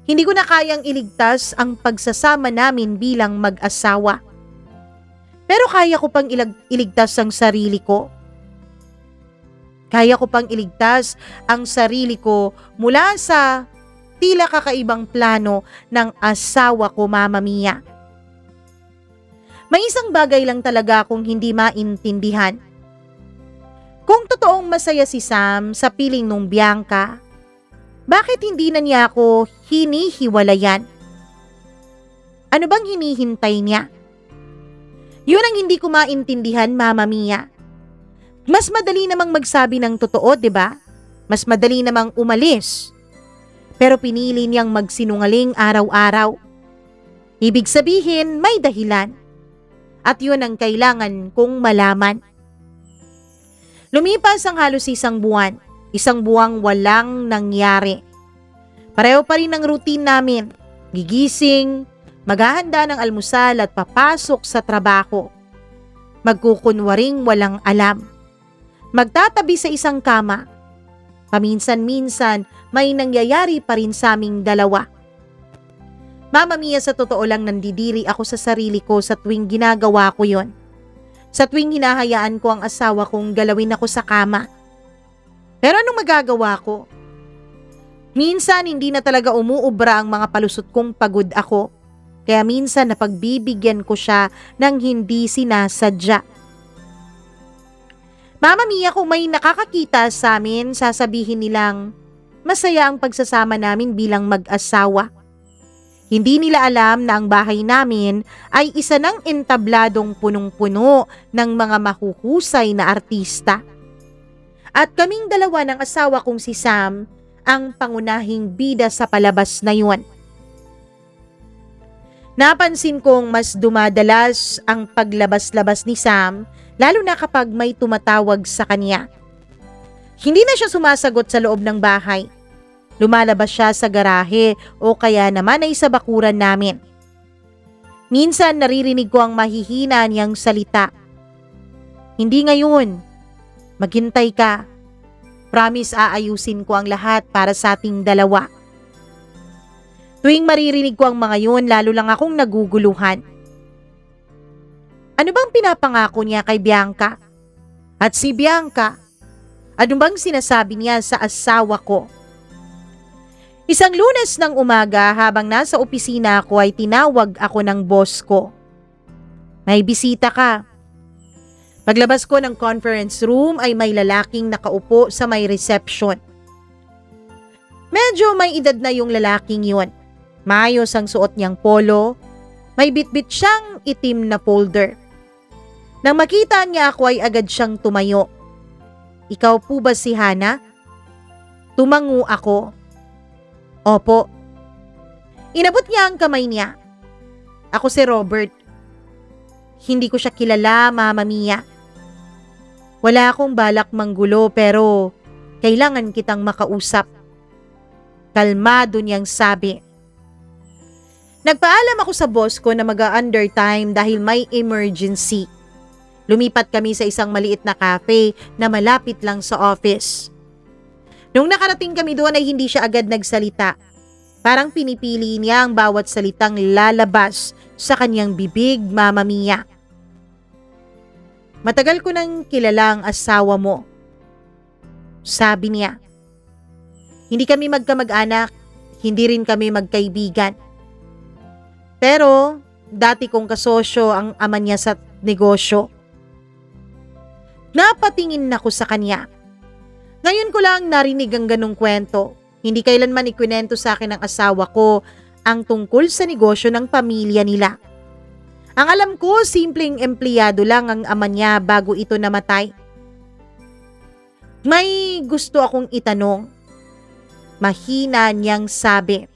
Hindi ko na kayang iligtas ang pagsasama namin bilang mag-asawa. Pero kaya ko pang iligtas ang sarili ko. Kaya ko pang iligtas ang sarili ko mula sa tila kakaibang plano ng asawa ko, Mama Mia. May isang bagay lang talaga akong hindi maintindihan. Kung totoong masaya si Sam sa piling nung Bianca, bakit hindi na niya ako hinihiwalayan? Ano bang hinihintay niya? Yun ang hindi ko maintindihan, Mama Mia. Mas madali namang magsabi ng totoo, 'di ba? Mas madali namang umalis. Pero pinili niyang magsinungaling araw-araw. Ibig sabihin, may dahilan. At yun ang kailangan kong malaman. Lumipas ang halos isang buwang walang nangyari. Pareho pa rin ang routine namin, gigising, maghahanda ng almusal at papasok sa trabaho. Magkukunwaring walang alam. Magtatabi sa isang kama. Paminsan-minsan may nangyayari pa rin sa aming dalawa. Mama Mia, sa totoo lang nandidiri ako sa sarili ko sa tuwing ginagawa ko yon. Sa tuwing hinahayaan ko ang asawa kong galawin ako sa kama. Pero anong magagawa ko? Minsan hindi na talaga umuubra ang mga palusot kong pagod ako. Kaya minsan napagbibigyan ko siya ng hindi sinasadya. Mama Mia, kung may nakakakita sa amin, sasabihin nilang masaya ang pagsasama namin bilang mag-asawa. Hindi nila alam na ang bahay namin ay isa ng entabladong punong-puno ng mga mahuhusay na artista. At kaming dalawa ng asawa kong si Sam ang pangunahing bida sa palabas na yun. Napansin kong mas dumadalas ang paglabas-labas ni Sam, lalo na kapag may tumatawag sa kanya. Hindi na siya sumasagot sa loob ng bahay. Lumalabas siya sa garahe o kaya naman ay sa bakuran namin. Minsan naririnig ko ang mahihina niyang salita. Hindi ngayon. Maghintay ka. Promise, aayusin ko ang lahat para sa ating dalawa. Tuwing maririnig ko ang mga yun, lalo lang akong naguguluhan. Ano bang pinapangako niya kay Bianca? At si Bianca, ano bang sinasabi niya sa asawa ko? Isang Lunes ng umaga, habang nasa opisina ako, ay tinawag ako ng boss ko. May bisita ka. Paglabas ko ng conference room ay may lalaking nakaupo sa may reception. Medyo may edad na yung lalaking yun. Maayos ang suot niyang polo. May bitbit siyang itim na folder. Nang makita niya ako ay agad siyang tumayo. Ikaw po ba si Hana? Tumango ako. Opo. Inabot niya ang kamay niya. Ako si Robert. Hindi ko siya kilala, Mama Mia. Wala akong balak manggulo pero kailangan kitang makausap. Kalmado niyang sabi. Nagpaalam ako sa boss ko na mag-undertime dahil may emergency. Lumipat kami sa isang maliit na cafe na malapit lang sa office. Nung nakarating kami doon ay hindi siya agad nagsalita. Parang pinipili niya ang bawat salitang lalabas sa kanyang bibig, Mama Mia. Matagal ko nang kilala ang asawa mo. Sabi niya. Hindi kami magkamag-anak, hindi rin kami magkaibigan. Pero dati kong kasosyo ang ama niya sa negosyo. Napatingin ako sa kanya. Ngayon ko lang narinig ang ganong kwento. Hindi kailanman ikwento sa akin ng asawa ko ang tungkol sa negosyo ng pamilya nila. Ang alam ko, simpleng empleyado lang ang ama niya bago ito namatay. May gusto akong itanong. Mahina niyang sabi.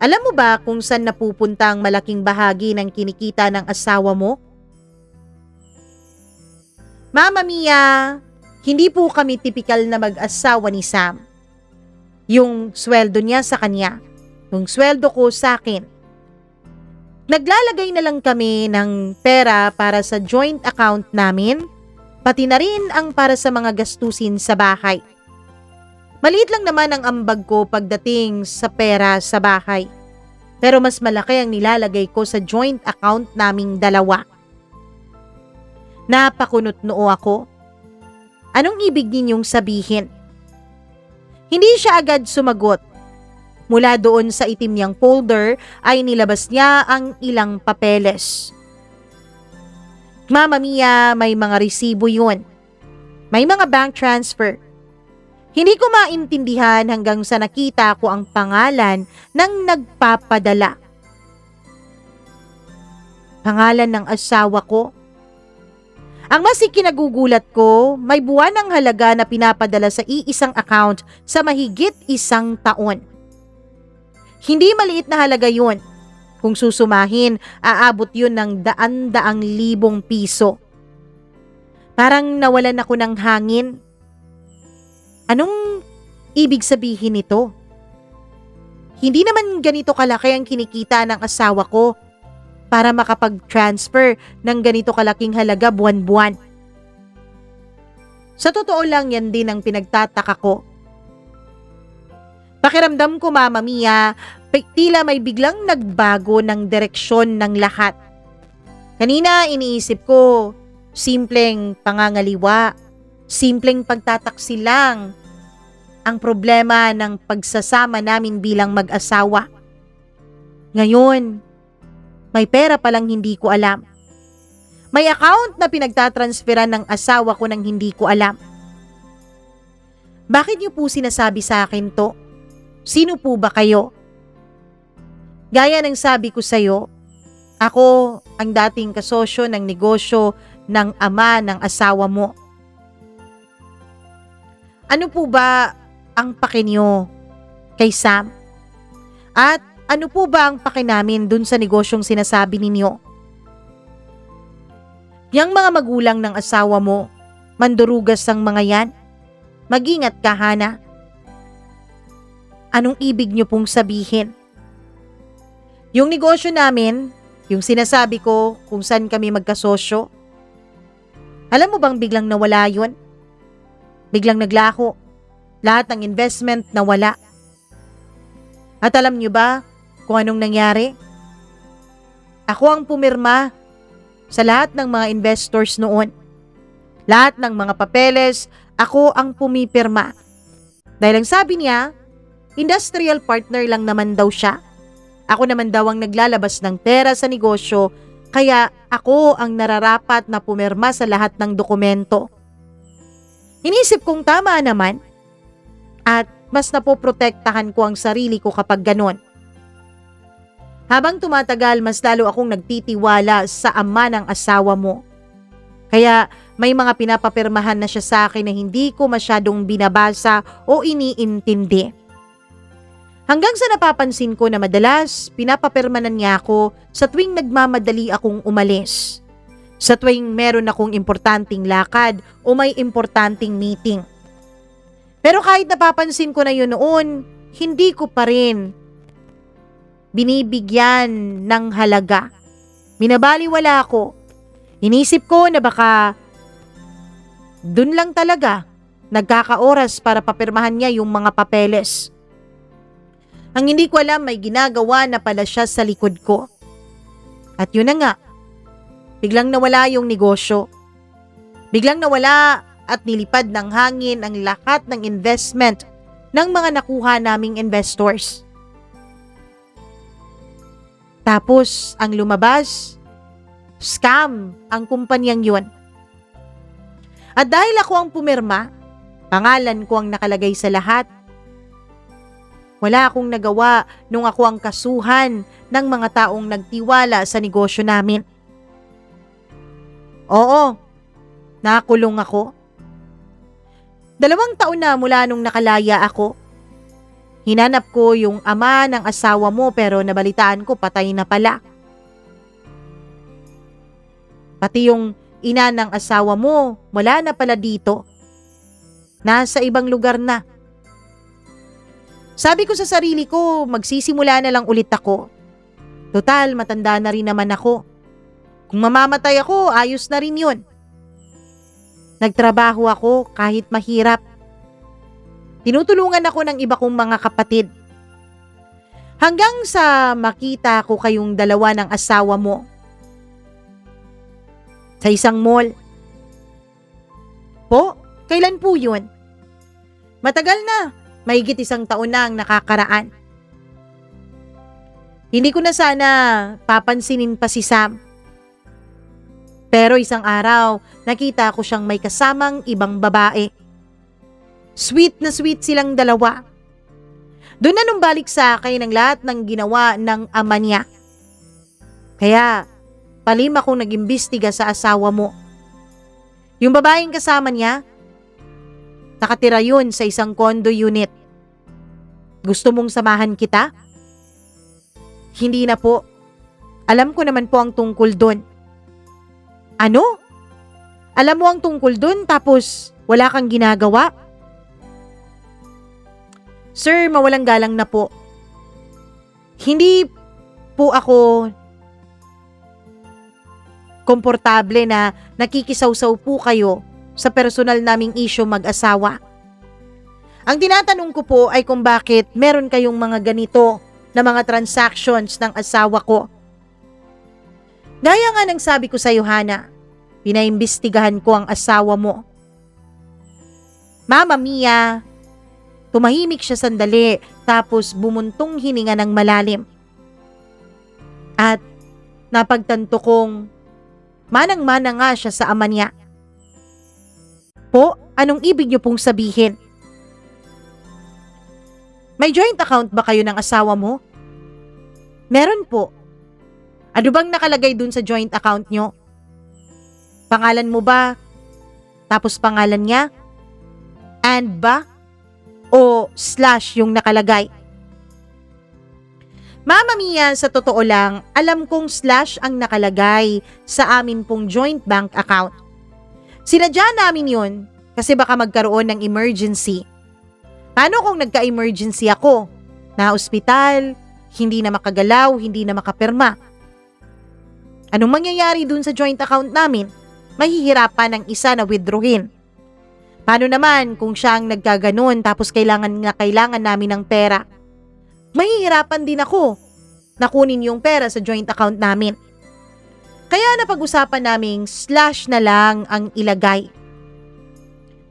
Alam mo ba kung saan napupunta ang malaking bahagi ng kinikita ng asawa mo? Mama Mia, hindi po kami tipikal na mag-asawa ni Sam. Yung sweldo niya sa kanya, yung sweldo ko sa akin. Naglalagay na lang kami ng pera para sa joint account namin, pati na rin ang para sa mga gastusin sa bahay. Maliit lang naman ang ambag ko pagdating sa pera sa bahay. Pero mas malaki ang nilalagay ko sa joint account naming dalawa. Napakunot noo ako. Anong ibig ninyong sabihin? Hindi siya agad sumagot. Mula doon sa itim niyang folder ay nilabas niya ang ilang papeles. Mama Mia, may mga resibo yun. May mga bank transfer. Hindi ko maintindihan hanggang sa nakita ko ang pangalan ng nagpapadala. Pangalan ng asawa ko. Ang mas ikinagugulat ko, may buwan ng halaga na pinapadala sa iisang account sa mahigit 1 taon. Hindi maliit na halaga yun. Kung susumahin, aabot yun ng daan-daang libong piso. Parang nawalan ako ng hangin. Anong ibig sabihin nito? Hindi naman ganito kalaki ang kinikita ng asawa ko para makapag-transfer ng ganito kalaking halaga buwan-buwan. Sa totoo lang, yan din ang pinagtataka ko. Pakiramdam ko, Mama Mia, tila may biglang nagbago ng direksyon ng lahat. Kanina iniisip ko, simpleng pangangaliwa, simpleng pagtataksil lang ang problema ng pagsasama namin bilang mag-asawa. Ngayon, may pera palang hindi ko alam. May account na pinagtatransferan ng asawa ko nang hindi ko alam. Bakit niyo po sinasabi sa akin to? Sino po ba kayo? Gaya ng sabi ko sa'yo, ako ang dating kasosyo ng negosyo ng ama ng asawa mo. Ano po ba ang pake niyo kay Sam? At ano po ba ang pake namin dun sa negosyong sinasabi ninyo? Yang mga magulang ng asawa mo, mandurugas ang mga yan. Mag-ingat ka, Hana. Anong ibig niyo pong sabihin? Yung negosyo namin, yung sinasabi ko kung saan kami magkasosyo, alam mo bang biglang nawala yun? Biglang naglako. Lahat ng investment nawala. At alam niyo ba kung anong nangyari? Ako ang pumirma sa lahat ng mga investors noon. Lahat ng mga papeles, ako ang pumipirma. Dahil ang sabi niya, industrial partner lang naman daw siya. Ako naman daw ang naglalabas ng pera sa negosyo, kaya ako ang nararapat na pumirma sa lahat ng dokumento. Inisip kong tama naman at mas napoprotektahan ko ang sarili ko kapag ganon. Habang tumatagal, mas lalo akong nagtitiwala sa ama ng asawa mo. Kaya may mga pinapapirmahan na siya sa akin na hindi ko masyadong binabasa o iniintindi. Hanggang sa napapansin ko na madalas pinapapirmanan niya ako sa tuwing nagmamadali akong umalis. Sa tuwing meron akong importanteng lakad o may importanteng meeting. Pero kahit napapansin ko na yun noon, hindi ko pa rin binibigyan ng halaga. Minabaliwala ko. Inisip ko na baka dun lang talaga nagkakaoras para papirmahan niya yung mga papeles. Ang hindi ko alam, may ginagawa na pala siya sa likod ko. At yun na nga, biglang nawala yung negosyo. Biglang nawala at nilipad ng hangin ang lahat ng investment ng mga nakuha naming investors. Tapos ang lumabas, scam ang kumpanyang yun. At dahil ako ang pumirma, pangalan ko ang nakalagay sa lahat. Wala akong nagawa nung ako ang kasuhan ng mga taong nagtiwala sa negosyo namin. Oo, nakulong ako. 2 taon na mula nung nakalaya ako. Hinanap ko yung ama ng asawa mo pero nabalitaan ko patay na pala. Pati yung ina ng asawa mo, wala na pala dito. Nasa ibang lugar na. Sabi ko sa sarili ko, magsisimula na lang ulit ako. Total, matanda na rin naman ako. Kung mamamatay ako, ayos na rin yun. Nagtrabaho ako kahit mahirap. Tinutulungan ako ng iba kong mga kapatid. Hanggang sa makita ko kayong dalawa ng asawa mo. Sa isang mall. Po, kailan po yun? Matagal na. Mahigit 1 taon na ang nakakaraan. Hindi ko na sana papansinin pa si Sam. Pero isang araw, nakita ko siyang may kasamang ibang babae. Sweet na sweet silang dalawa. Doon na nung balik sa akin ang lahat ng ginawa ng ama niya. Kaya, palim akong nag-imbestiga sa asawa mo. Yung babaeng kasama niya, nakatira yun sa isang condo unit. Gusto mong samahan kita? Hindi na po. Alam ko naman po ang tungkol doon. Ano? Alam mo ang tungkol dun tapos wala kang ginagawa? Sir, mawalang galang na po. Hindi po ako komportable na nakikisaw-saw po kayo sa personal naming issue mag-asawa. Ang tinatanong ko po ay kung bakit meron kayong mga ganito na mga transactions ng asawa ko. Gaya nga ng sabi ko sa iyo, Hana, pinaimbestigahan ko ang asawa mo. Mama Mia, tumahimik siya sandali tapos bumuntong hininga ng malalim. At napagtanto kong manang-mana nga siya sa ama niya. Po, anong ibig niyo pong sabihin? May joint account ba kayo ng asawa mo? Meron po. Ano bang nakalagay dun sa joint account niyo? Pangalan mo ba? Tapos pangalan niya? And ba? O slash yung nakalagay? Mama Mia, sa totoo lang, alam kong slash ang nakalagay sa amin pong joint bank account. Sinadya namin yun kasi baka magkaroon ng emergency. Paano kung nagka-emergency ako? Na ospital, hindi na makagalaw, hindi na makapirma. Anong mangyayari dun sa joint account namin? Mahihirapan ang isa na withdrawin. Paano naman kung siya ang nagkaganon tapos kailangan namin ng pera? Mahihirapan din ako na kunin yung pera sa joint account namin. Kaya napag-usapan naming slash na lang ang ilagay.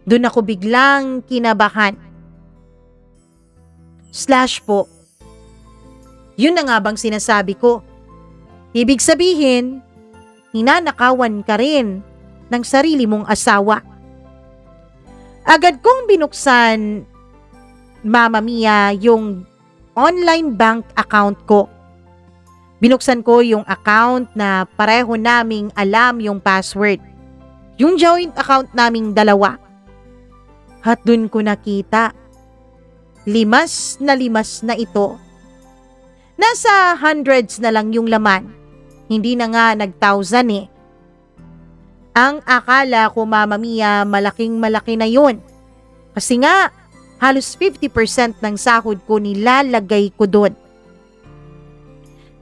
Doon ako biglang kinabahan. Slash po. Yun na nga bang sinasabi ko? Ibig sabihin, hinanakawan ka rin ng sarili mong asawa. Agad kong binuksan, Mama Mia, yung online bank account ko. Binuksan ko yung account na pareho naming alam yung password. Yung joint account naming dalawa. At dun ko nakita, limas na ito. Nasa hundreds na lang yung laman. Hindi na nga nag-thousand eh. Ang akala ko, Mama Mia, malaking-malaki na yun. Kasi nga, halos 50% ng sahod ko nilalagay ko doon.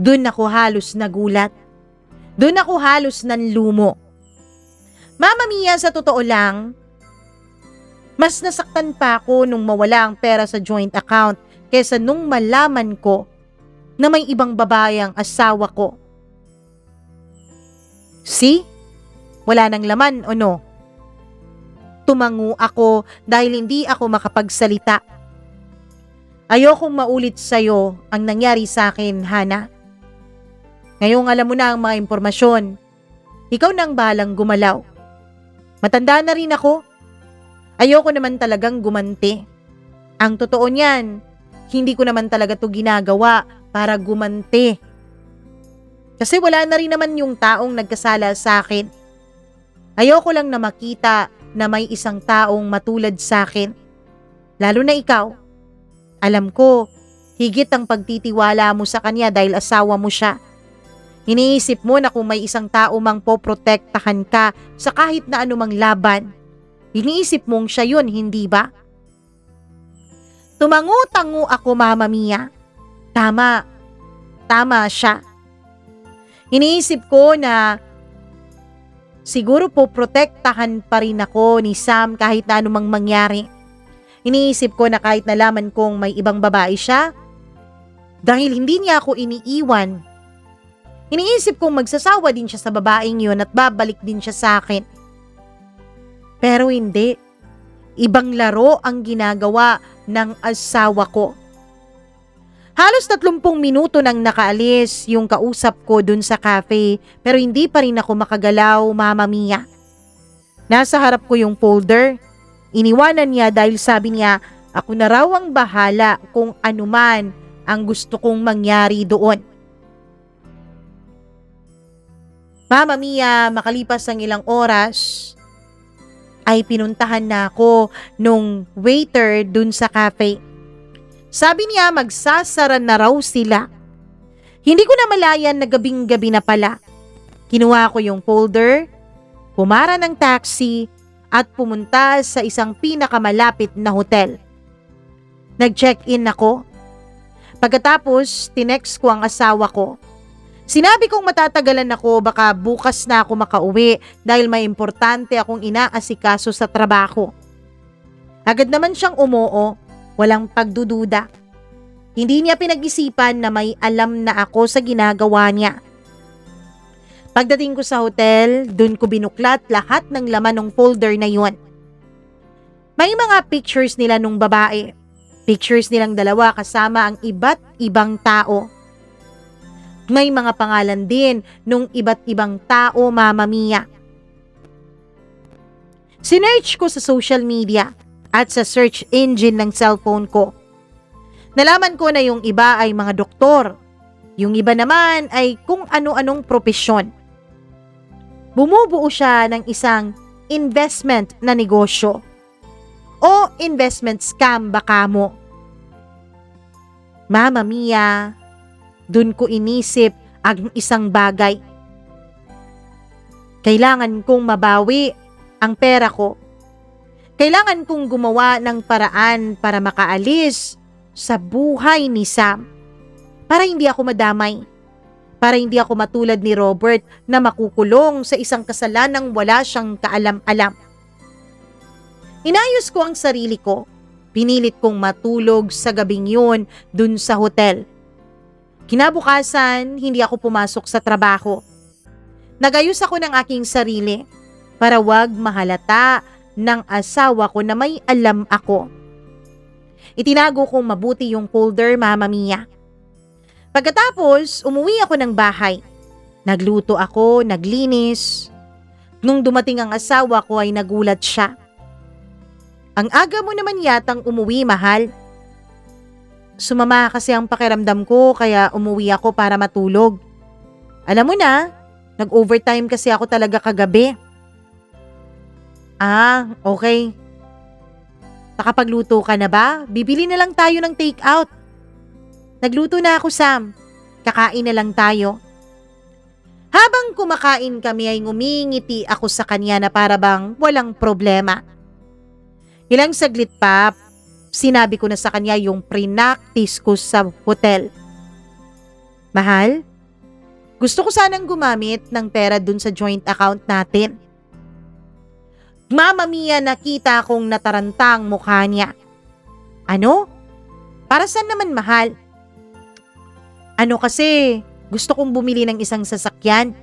Doon ako halos nagulat. Doon ako halos nanlumo. Mama Mia, sa totoo lang, mas nasaktan pa ako nung mawala ang pera sa joint account kesa nung malaman ko na may ibang babae ang asawa ko. See? Wala nang laman o no? Tumango ako dahil hindi ako makapagsalita. Ayokong maulit sa'yo ang nangyari sa akin, Hana. Ngayong alam mo na ang mga impormasyon, ikaw na ang bahalang gumalaw. Matanda na rin ako. Ayoko naman talagang gumanti. Ang totoo niyan, hindi ko naman talaga to ginagawa para gumanti. Kasi wala na rin naman yung taong nagkasala sa akin. Ayoko lang na makita na may isang taong matulad sa akin. Lalo na ikaw. Alam ko, higit ang pagtitiwala mo sa kanya dahil asawa mo siya. Iniisip mo na kung may isang tao mang poprotektahan ka sa kahit na anumang laban, iniisip mong siya yun, hindi ba? Tumango-tango ako, Mama Mia. Tama siya. Iniisip ko na siguro po protektahan pa rin ako ni Sam kahit na anumang mangyari. Iniisip ko na kahit nalaman kong may ibang babae siya, dahil hindi niya ako iniiwan, iniisip kong magsasawa din siya sa babaeng yun at babalik din siya sa akin. Pero hindi. Ibang laro ang ginagawa ng asawa ko. Halos 30 minuto nang nakaalis yung kausap ko dun sa cafe pero hindi pa rin ako makagalaw, Mama Mia. Nasa harap ko yung folder. Iniwanan niya dahil sabi niya ako na raw ang bahala kung anuman ang gusto kong mangyari doon. Mama Mia, makalipas ang ilang oras, ay pinuntahan na ako nung waiter dun sa cafe. Sabi niya magsasara na raw sila. Hindi ko na malayan na gabing-gabi na pala. Kinuha ko yung folder, pumara ng taxi at pumunta sa isang pinakamalapit na hotel. Nag-check-in ako. Pagkatapos, tinext ko ang asawa ko. Sinabi kong matatagalan ako, baka bukas na ako makauwi dahil may importante akong inaasikaso sa trabaho. Agad naman siyang umoo, walang pagdududa. Hindi niya pinag-isipan na may alam na ako sa ginagawa niya. Pagdating ko sa hotel, dun ko binuklat lahat ng laman ng folder na yun. May mga pictures nila nung babae. Pictures nilang dalawa kasama ang iba't ibang tao. May mga pangalan din nung iba't ibang tao, Mama Mia. Sinearch ko sa social media at sa search engine ng cellphone ko. Nalaman ko na yung iba ay mga doktor. Yung iba naman ay kung ano-anong propesyon. Bumubuo siya ng isang investment na negosyo o investment scam baka mo. Mama Mia, dun ko inisip ang isang bagay. Kailangan kong mabawi ang pera ko. Kailangan kong gumawa ng paraan para makaalis sa buhay ni Sam. Para hindi ako madamay. Para hindi ako matulad ni Robert na makukulong sa isang kasalanang wala siyang kaalam-alam. Inayos ko ang sarili ko. Pinilit kong matulog sa gabing yun dun sa hotel. Kinabukasan, hindi ako pumasok sa trabaho. Nagayos ako ng aking sarili para wag mahalata ng asawa ko na may alam ako. Itinago kong mabuti yung folder, Mama Mia. Pagkatapos, umuwi ako ng bahay. Nagluto ako, naglinis. Nung dumating ang asawa ko ay nagulat siya. Ang aga mo naman yatang umuwi, mahal. Sumama kasi ang pakiramdam ko kaya umuwi ako para matulog. Alam mo na, nag-overtime kasi ako talaga kagabi. Ah, okay. Nakapagluto ka na ba? Bibili na lang tayo ng take-out. Nagluto na ako, Sam. Kakain na lang tayo. Habang kumakain kami ay ngumingiti ako sa kanya na para bang walang problema. Ilang saglit pa, sinabi ko na sa kanya yung pre-practice ko sa hotel. Mahal, gusto ko sanang gumamit ng pera dun sa joint account natin. Mama Mia, nakita kong natarantang mukha niya. Ano? Para saan naman, mahal? Ano kasi, gusto kong bumili ng isang sasakyan.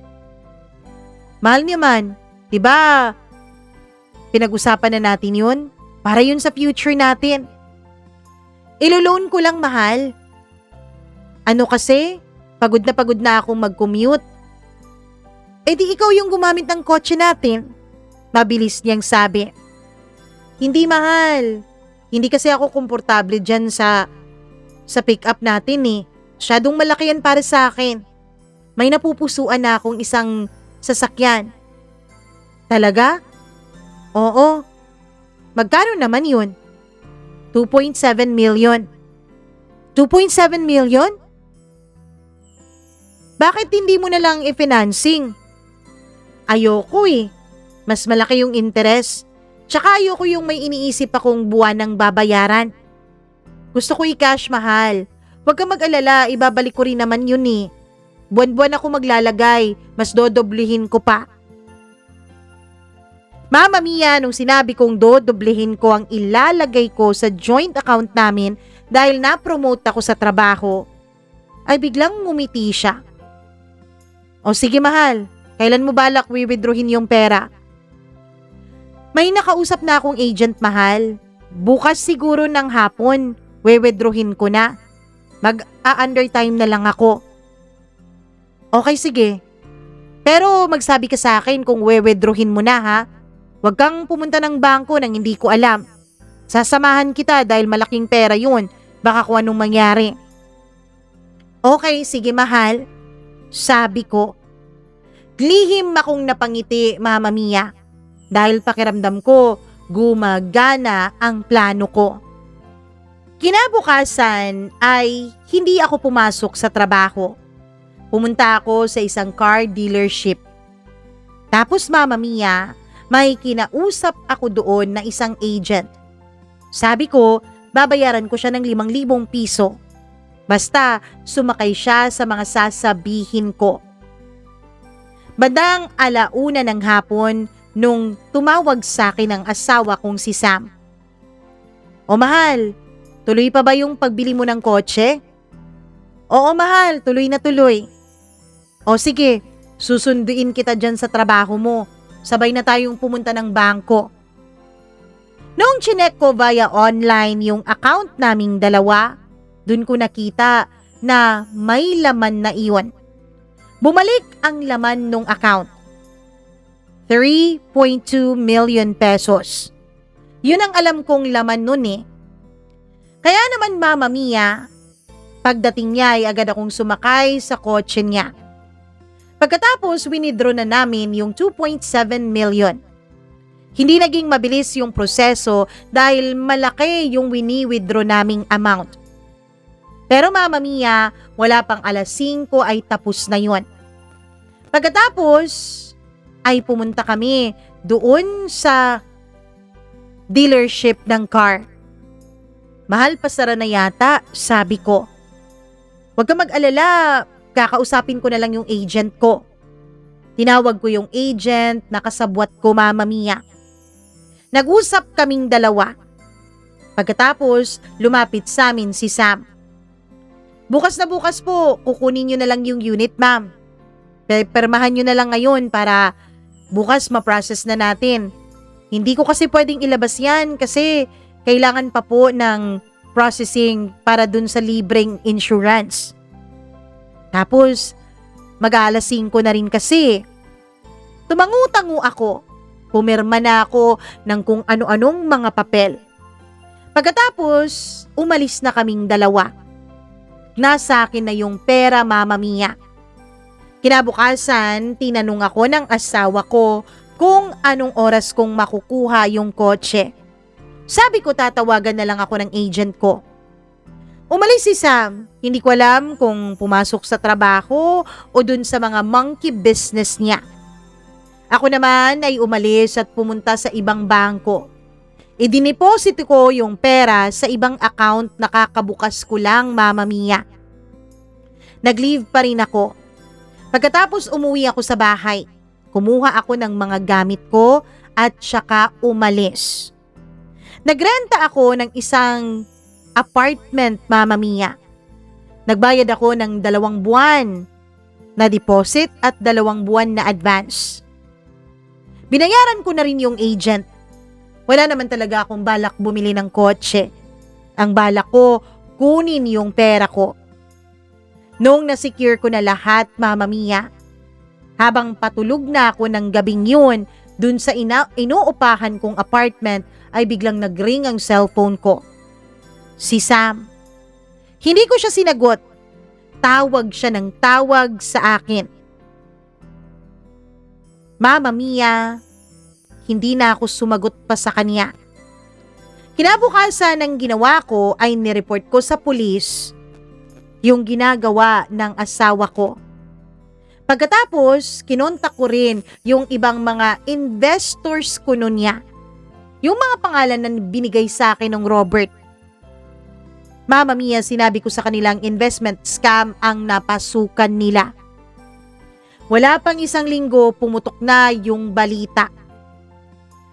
Mahal naman, diba? Pinag-usapan na natin yun para yun sa future natin. Ilo-loan ko lang, mahal. Ano kasi, pagod na akong mag-commute. Eh di ikaw yung gumamit ng kotse natin. Mabilis niyang sabi. Hindi, mahal. Hindi kasi ako komportable dyan sa pick-up natin eh. Masyadong malaki yan para sa akin. May napupusuan na akong isang sasakyan. Talaga? Oo. Magkano naman yun? 2.7 million. 2.7 million? Bakit hindi mo na lang i-financing? Ayoko eh. Mas malaki yung interest. Tsaka ayoko yung may iniisip akong buwan ng babayaran. Gusto ko i-cash, mahal. Huwag ka mag-alala, ibabalik ko rin naman yun eh. Buwan-buwan ako maglalagay, mas dodoblihin ko pa. Mama Mia, nung sinabi kong dodoblihin ko ang ilalagay ko sa joint account namin dahil na-promote ako sa trabaho, ay biglang ngumiti siya. O sige, mahal, kailan mo balak withdrawin yung pera? May nakausap na akong agent, mahal. Bukas siguro ng hapon, withdrawin ko na. Mag-a-undertime na lang ako. Okay, sige. Pero magsabi ka sa akin kung withdrawin mo na, ha? Huwag kang pumunta ng bangko nang hindi ko alam. Sasamahan kita dahil malaking pera yun. Baka kung anong mangyari. Okay, sige, mahal. Sabi ko. Lihim akong napangiti, Mama Mia. Dahil pakiramdam ko, gumagana ang plano ko. Kinabukasan ay hindi ako pumasok sa trabaho. Pumunta ako sa isang car dealership. Tapos Mama Mia, may kinausap ako doon na isang agent. Sabi ko, babayaran ko siya ng 5,000 piso. Basta sumakay siya sa mga sasabihin ko. Bandang 1:00 ng hapon nung tumawag sa akin ang asawa kong si Sam. O mahal, tuloy pa ba yung pagbili mo ng kotse? Oo mahal, tuloy na tuloy. O sige, susunduin kita dyan sa trabaho mo. Sabay na tayong pumunta ng bangko. Noong chinek ko via online yung account naming dalawa, dun ko nakita na may laman na iyon. Bumalik ang laman nung account. 3.2 million pesos. Yun ang alam kong laman nun eh. Kaya naman Mama Mia, pagdating niya ay agad akong sumakay sa kotse niya. Pagkatapos winidraw na namin yung 2.7 million. Hindi naging mabilis yung proseso dahil malaki yung wini-withdraw naming amount. Pero Mama Mia, wala pang 5:00 ay tapos na yun. Pagkatapos ay pumunta kami doon sa dealership ng car. Mahal, pasara na yata, sabi ko. Huwag ka mag-alala, kakausapin ko na lang yung agent ko. Tinawag ko yung agent na kasabwat ko Mama Mia. Nag-usap kaming dalawa. Pagkatapos, lumapit sa amin si Sam. Bukas na bukas po, kukunin nyo na lang yung unit ma'am. Permahan nyo na lang ngayon para bukas ma-process na natin. Hindi ko kasi pwedeng ilabas yan kasi kailangan pa po ng processing para dun sa libreng insurance. Tapos, mag-aalas 5 na rin kasi. Tumangu-tangu ako. Pumirma na ako ng kung ano-anong mga papel. Pagkatapos, umalis na kaming dalawa. Nasa akin na yung pera Mama Mia. Kinabukasan, tinanong ako ng asawa ko kung anong oras kong makukuha yung kotse. Sabi ko tatawagan na lang ako ng agent ko. Umalis si Sam, hindi ko alam kung pumasok sa trabaho o dun sa mga monkey business niya. Ako naman ay umalis at pumunta sa ibang bangko. Idiniposito ko yung pera sa ibang account na kakabukas ko lang Mama Mia. Nag-leave pa rin ako. Pagkatapos umuwi ako sa bahay, kumuha ako ng mga gamit ko at saka umalis. Nagrenta ako ng isang apartment Mama Mia. Nagbayad ako ng 2 buwan na deposit at 2 buwan na advance. Binayaran ko na rin yung agent. Wala naman talaga akong balak bumili ng kotse. Ang balak ko, kunin yung pera ko. Noong nasecure ko na lahat, Mama Mia, habang patulog na ako ng gabing yun, dun sa inuupahan kong apartment ay biglang nagring ang cellphone ko. Si Sam. Hindi ko siya sinagot. Tawag siya ng tawag sa akin. Mama Mia, hindi na ako sumagot pa sa kanya. Kinabukasan ng ginawa ko ay nireport ko sa pulis yung ginagawa ng asawa ko. Pagkatapos, kinontak ko rin yung ibang mga investors ko nun niya. Yung mga pangalan na binigay sa akin ng Robert. Mama Mia, sinabi ko sa kanilang investment scam ang napasukan nila. Wala pang 1 linggo, pumutok na yung balita.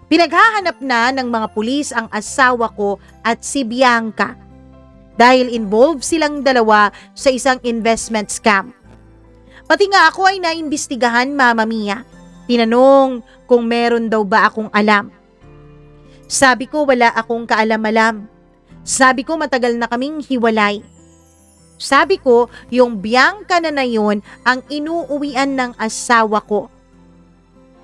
Pinaghahanap na ng mga pulis ang asawa ko at si Bianca dahil involved silang dalawa sa isang investment scam. Pati nga ako ay naimbestigahan Mama Mia. Tinanong kung meron daw ba akong alam. Sabi ko wala akong kaalam-alam. Sabi ko matagal na kaming hiwalay. Sabi ko yung Bianca na yun ang inuuwian ng asawa ko.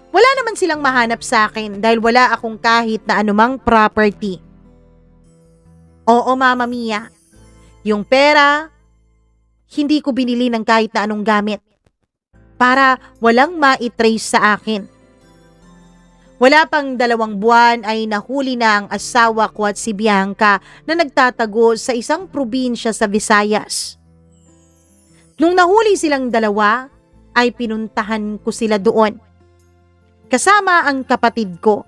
Wala naman silang mahanap sa akin dahil wala akong kahit na anumang property. Oo Mama Mia, yung pera, hindi ko binili ng kahit na anong gamit para walang ma-trace sa akin. Wala pang 2 buwan ay nahuli na ang asawa ko at si Bianca na nagtatago sa isang probinsya sa Visayas. Nung nahuli silang dalawa, ay pinuntahan ko sila doon. kasama ang kapatid ko.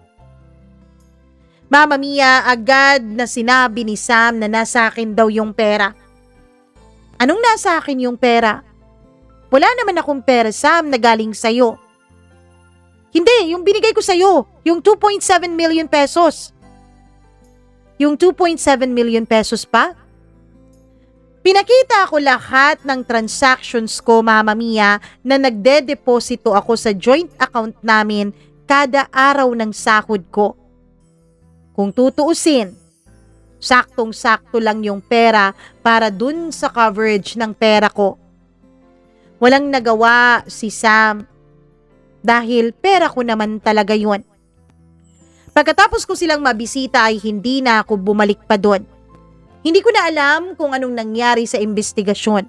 Mama Mia, agad na sinabi ni Sam na nasa akin daw yung pera. Anong nasa akin yung pera? Wala naman akong pera, Sam, na galing sa'yo. Hindi, yung binigay ko sa'yo, yung 2.7 million pesos. Yung 2.7 million pesos pa? Pinakita ko lahat ng transactions ko, Mama Mia, na nagde-deposito ako sa joint account namin kada araw ng sahod ko. Kung tutuusin, saktong-sakto lang yung pera para dun sa coverage ng pera ko. Walang nagawa si Sam dahil pera ko naman talaga yun. Pagkatapos ko silang mabisita ay hindi na ako bumalik pa doon. Hindi ko na alam kung anong nangyari sa investigasyon.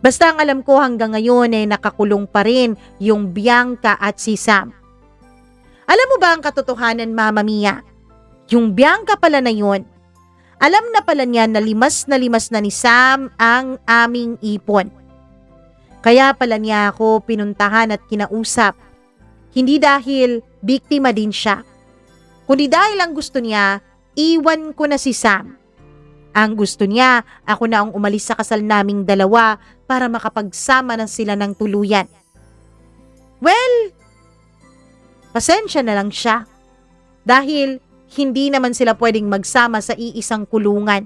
Basta ang alam ko hanggang ngayon ay nakakulong pa rin yung Bianca at si Sam. Alam mo ba ang katotohanan, Mama Mia? Yung Bianca pala na yun, alam na pala niya na limas na ni Sam ang aming ipon. Kaya pala niya ako pinuntahan at kinausap. Hindi dahil biktima din siya, kundi dahil ang gusto niya, iwan ko na si Sam. Ang gusto niya, ako na ang umalis sa kasal naming dalawa para makapagsama na sila ng tuluyan. Well, pasensya na lang siya. Dahil hindi naman sila pwedeng magsama sa iisang kulungan.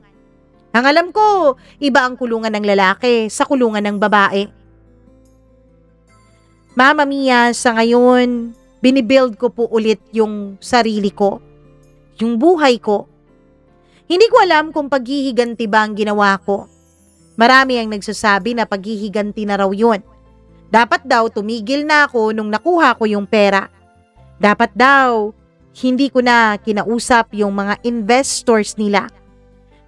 Ang alam ko, iba ang kulungan ng lalaki sa kulungan ng babae. Mama Mia, sa ngayon, binibuild ko po ulit yung sarili ko, yung buhay ko. Hindi ko alam kung paghihiganti ba ang ginawa ko. Marami ang nagsasabi na paghihiganti na raw yun. Dapat daw tumigil na ako nung nakuha ko yung pera. Dapat daw hindi ko na kinausap yung mga investors nila.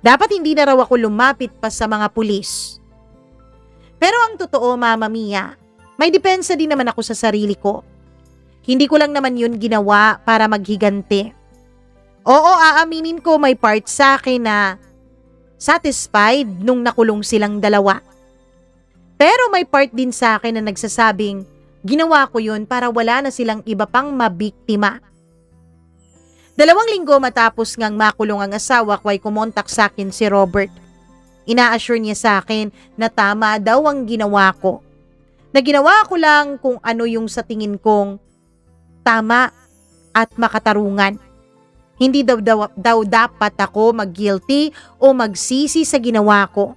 Dapat hindi na raw ako lumapit pa sa mga pulis. Pero ang totoo, Mama Mia, may depensa din naman ako sa sarili ko. Hindi ko lang naman yun ginawa para maghiganti. Oo, aaminin ko may part sa akin na satisfied nung nakulong silang dalawa. Pero may part din sa akin na nagsasabing ginawa ko yun para wala na silang iba pang mabiktima. 2 linggo matapos ngang makulong ang asawa ko ay kumontak sa akin si Robert. Ina-assure niya sa akin na tama daw ang ginawa ko. Na ginawa ko lang kung ano yung sa tingin kong tama at makatarungan. Hindi daw dapat ako mag-guilty o magsisi sa ginawa ko.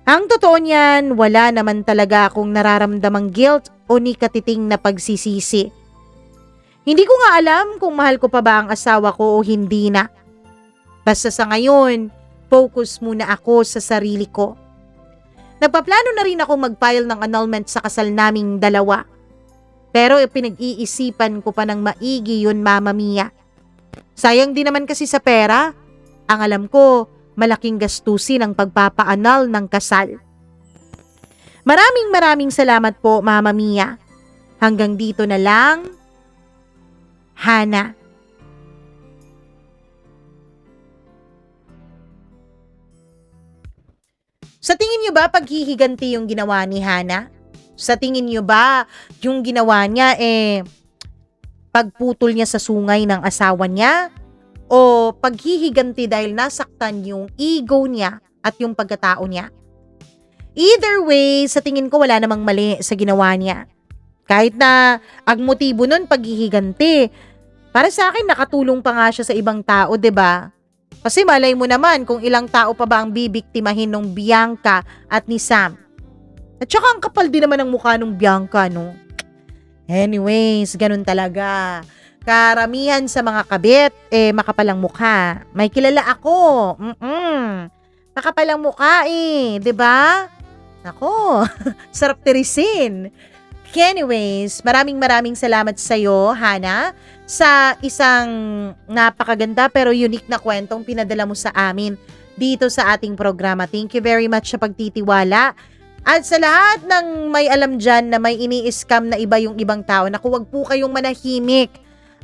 Ang totoo niyan, wala naman talaga akong nararamdamang guilt o ni katiting na pagsisisi. Hindi ko nga alam kung mahal ko pa ba ang asawa ko o hindi na. Basta sa ngayon, focus muna ako sa sarili ko. Nagpaplano na rin ako mag-file ng annulment sa kasal naming dalawa. Pero pinag-iisipan ko pa ng maigi yun, Mama Mia. Sayang din naman kasi sa pera. Ang alam ko, malaking gastusin ang pagpapaanal ng kasal. Maraming salamat po, Mama Mia. Hanggang dito na lang, Hana. Sa tingin niyo ba paghihiganti yung ginawa ni Hana? Sa tingin niyo ba yung ginawa niya pagputol niya sa sungay ng asawa niya? O paghihiganti dahil nasaktan yung ego niya at yung pagkatao niya? Either way, sa tingin ko wala namang mali sa ginawa niya. Kahit na ang motibo nun paghihiganti, para sa akin nakatulong pa nga siya sa ibang tao, 'di ba? Kasi malay mo naman kung ilang tao pa ba ang bibiktimahin nung Bianca at ni Sam. At saka ang kapal din naman ng mukha nung Bianca, no? Anyways, ganun talaga. Karamihan sa mga kabit, makapalang mukha. May kilala ako. Makapalang mukha 'di ba? Nako, sarap tirisin. Anyways, maraming salamat sa iyo, Hana, sa isang napakaganda pero unique na kwentong pinadala mo sa amin dito sa ating programa. Thank you very much sa pagtitiwala. At sa lahat ng may alam dyan na may ini-scam na iba yung ibang tao, naku, wag po kayong manahimik.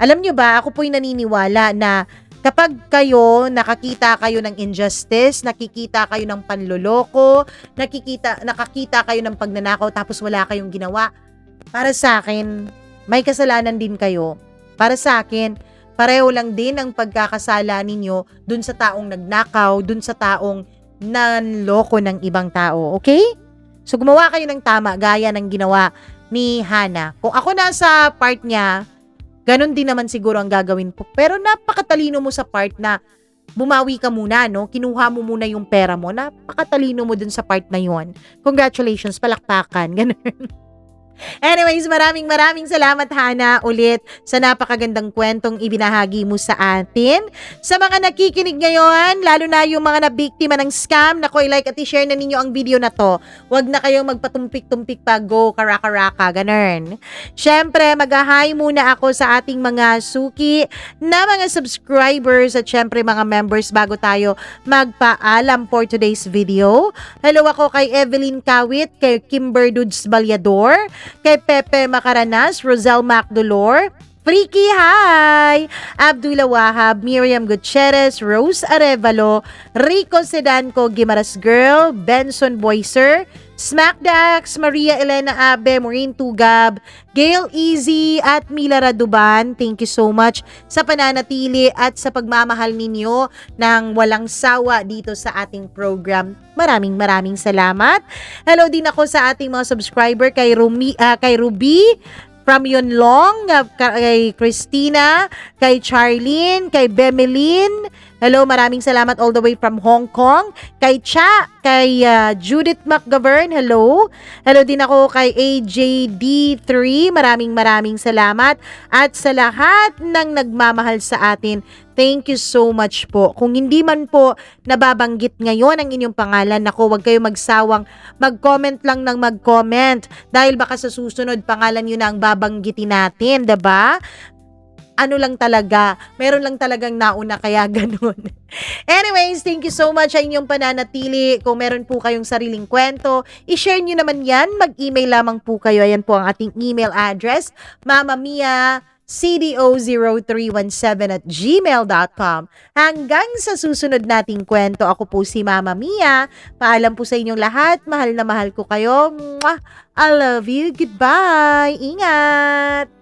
Alam nyo ba, ako po'y naniniwala na kapag kayo, nakakita kayo ng injustice, nakikita kayo ng panloloko, nakakita kayo ng pagnanakaw tapos wala kayong ginawa, para sa akin, may kasalanan din kayo. Para sa akin, pareho lang din ang pagkakasala ninyo dun sa taong nagnakaw, dun sa taong nanloko ng ibang tao. Okay? So, gumawa kayo ng tama gaya ng ginawa ni Hana. Kung ako nasa part niya, ganun din naman siguro ang gagawin po. Pero napakatalino mo sa part na bumawi ka muna, no? Kinuha mo muna yung pera mo. Napakatalino mo dun sa part na yon. Congratulations, palakpakan. Ganun. Anyways, maraming salamat Hana ulit sa napakagandang kwentong ibinahagi mo sa atin. Sa mga nakikinig ngayon, lalo na yung mga nabiktima ng scam, nako, i-like at i-share na ninyo ang video na to. Huwag na kayong magpatumpik-tumpik pa, go, karaka-raka, ganun. Syempre, mag-hi muna ako sa ating mga suki na mga subscribers at syempre mga members bago tayo magpaalam for today's video. Hello ako kay Evelyn Kawit, kay Kimber Dudes Balyador, kay Pepe Macaranas, Rosel Macdolor, Freaky Hi, Abdullah Wahab, Miriam Gutierrez, Rose Arevalo, Rico Sedanco, Gimaras Girl, Benson Boyser, Smackdax, Maria Elena Abe, Maureen Tugab, Gail Easy at Mila Raduban. Thank you so much sa pananatili at sa pagmamahal ninyo ng walang sawa dito sa ating program. Maraming salamat. Hello din ako sa ating mga subscriber kay Ruby from Yunlong, kay Christina, kay Charlene, kay Bemelin. Hello, maraming salamat all the way from Hong Kong. Kay Cha, kay Judith McGovern, hello. Hello din ako kay AJD3, maraming salamat. At sa lahat ng nagmamahal sa atin, thank you so much po. Kung hindi man po nababanggit ngayon ang inyong pangalan, nako, wag kayo magsawang mag-comment lang ng mag-comment. Dahil baka sa susunod, pangalan yun na ang babanggitin natin, diba? Ano lang talaga, meron lang talagang nauna kaya ganun. Anyways, thank you so much sa inyong pananatili. Kung meron po kayong sariling kwento, i-share nyo naman yan. Mag-email lamang po kayo. Ayan po ang ating email address, mamamia.cdo0317@gmail.com. Hanggang sa susunod nating kwento, ako po si Mama Mia. Paalam po sa inyong lahat. Mahal na mahal ko kayo. Mwah! I love you. Goodbye. Ingat!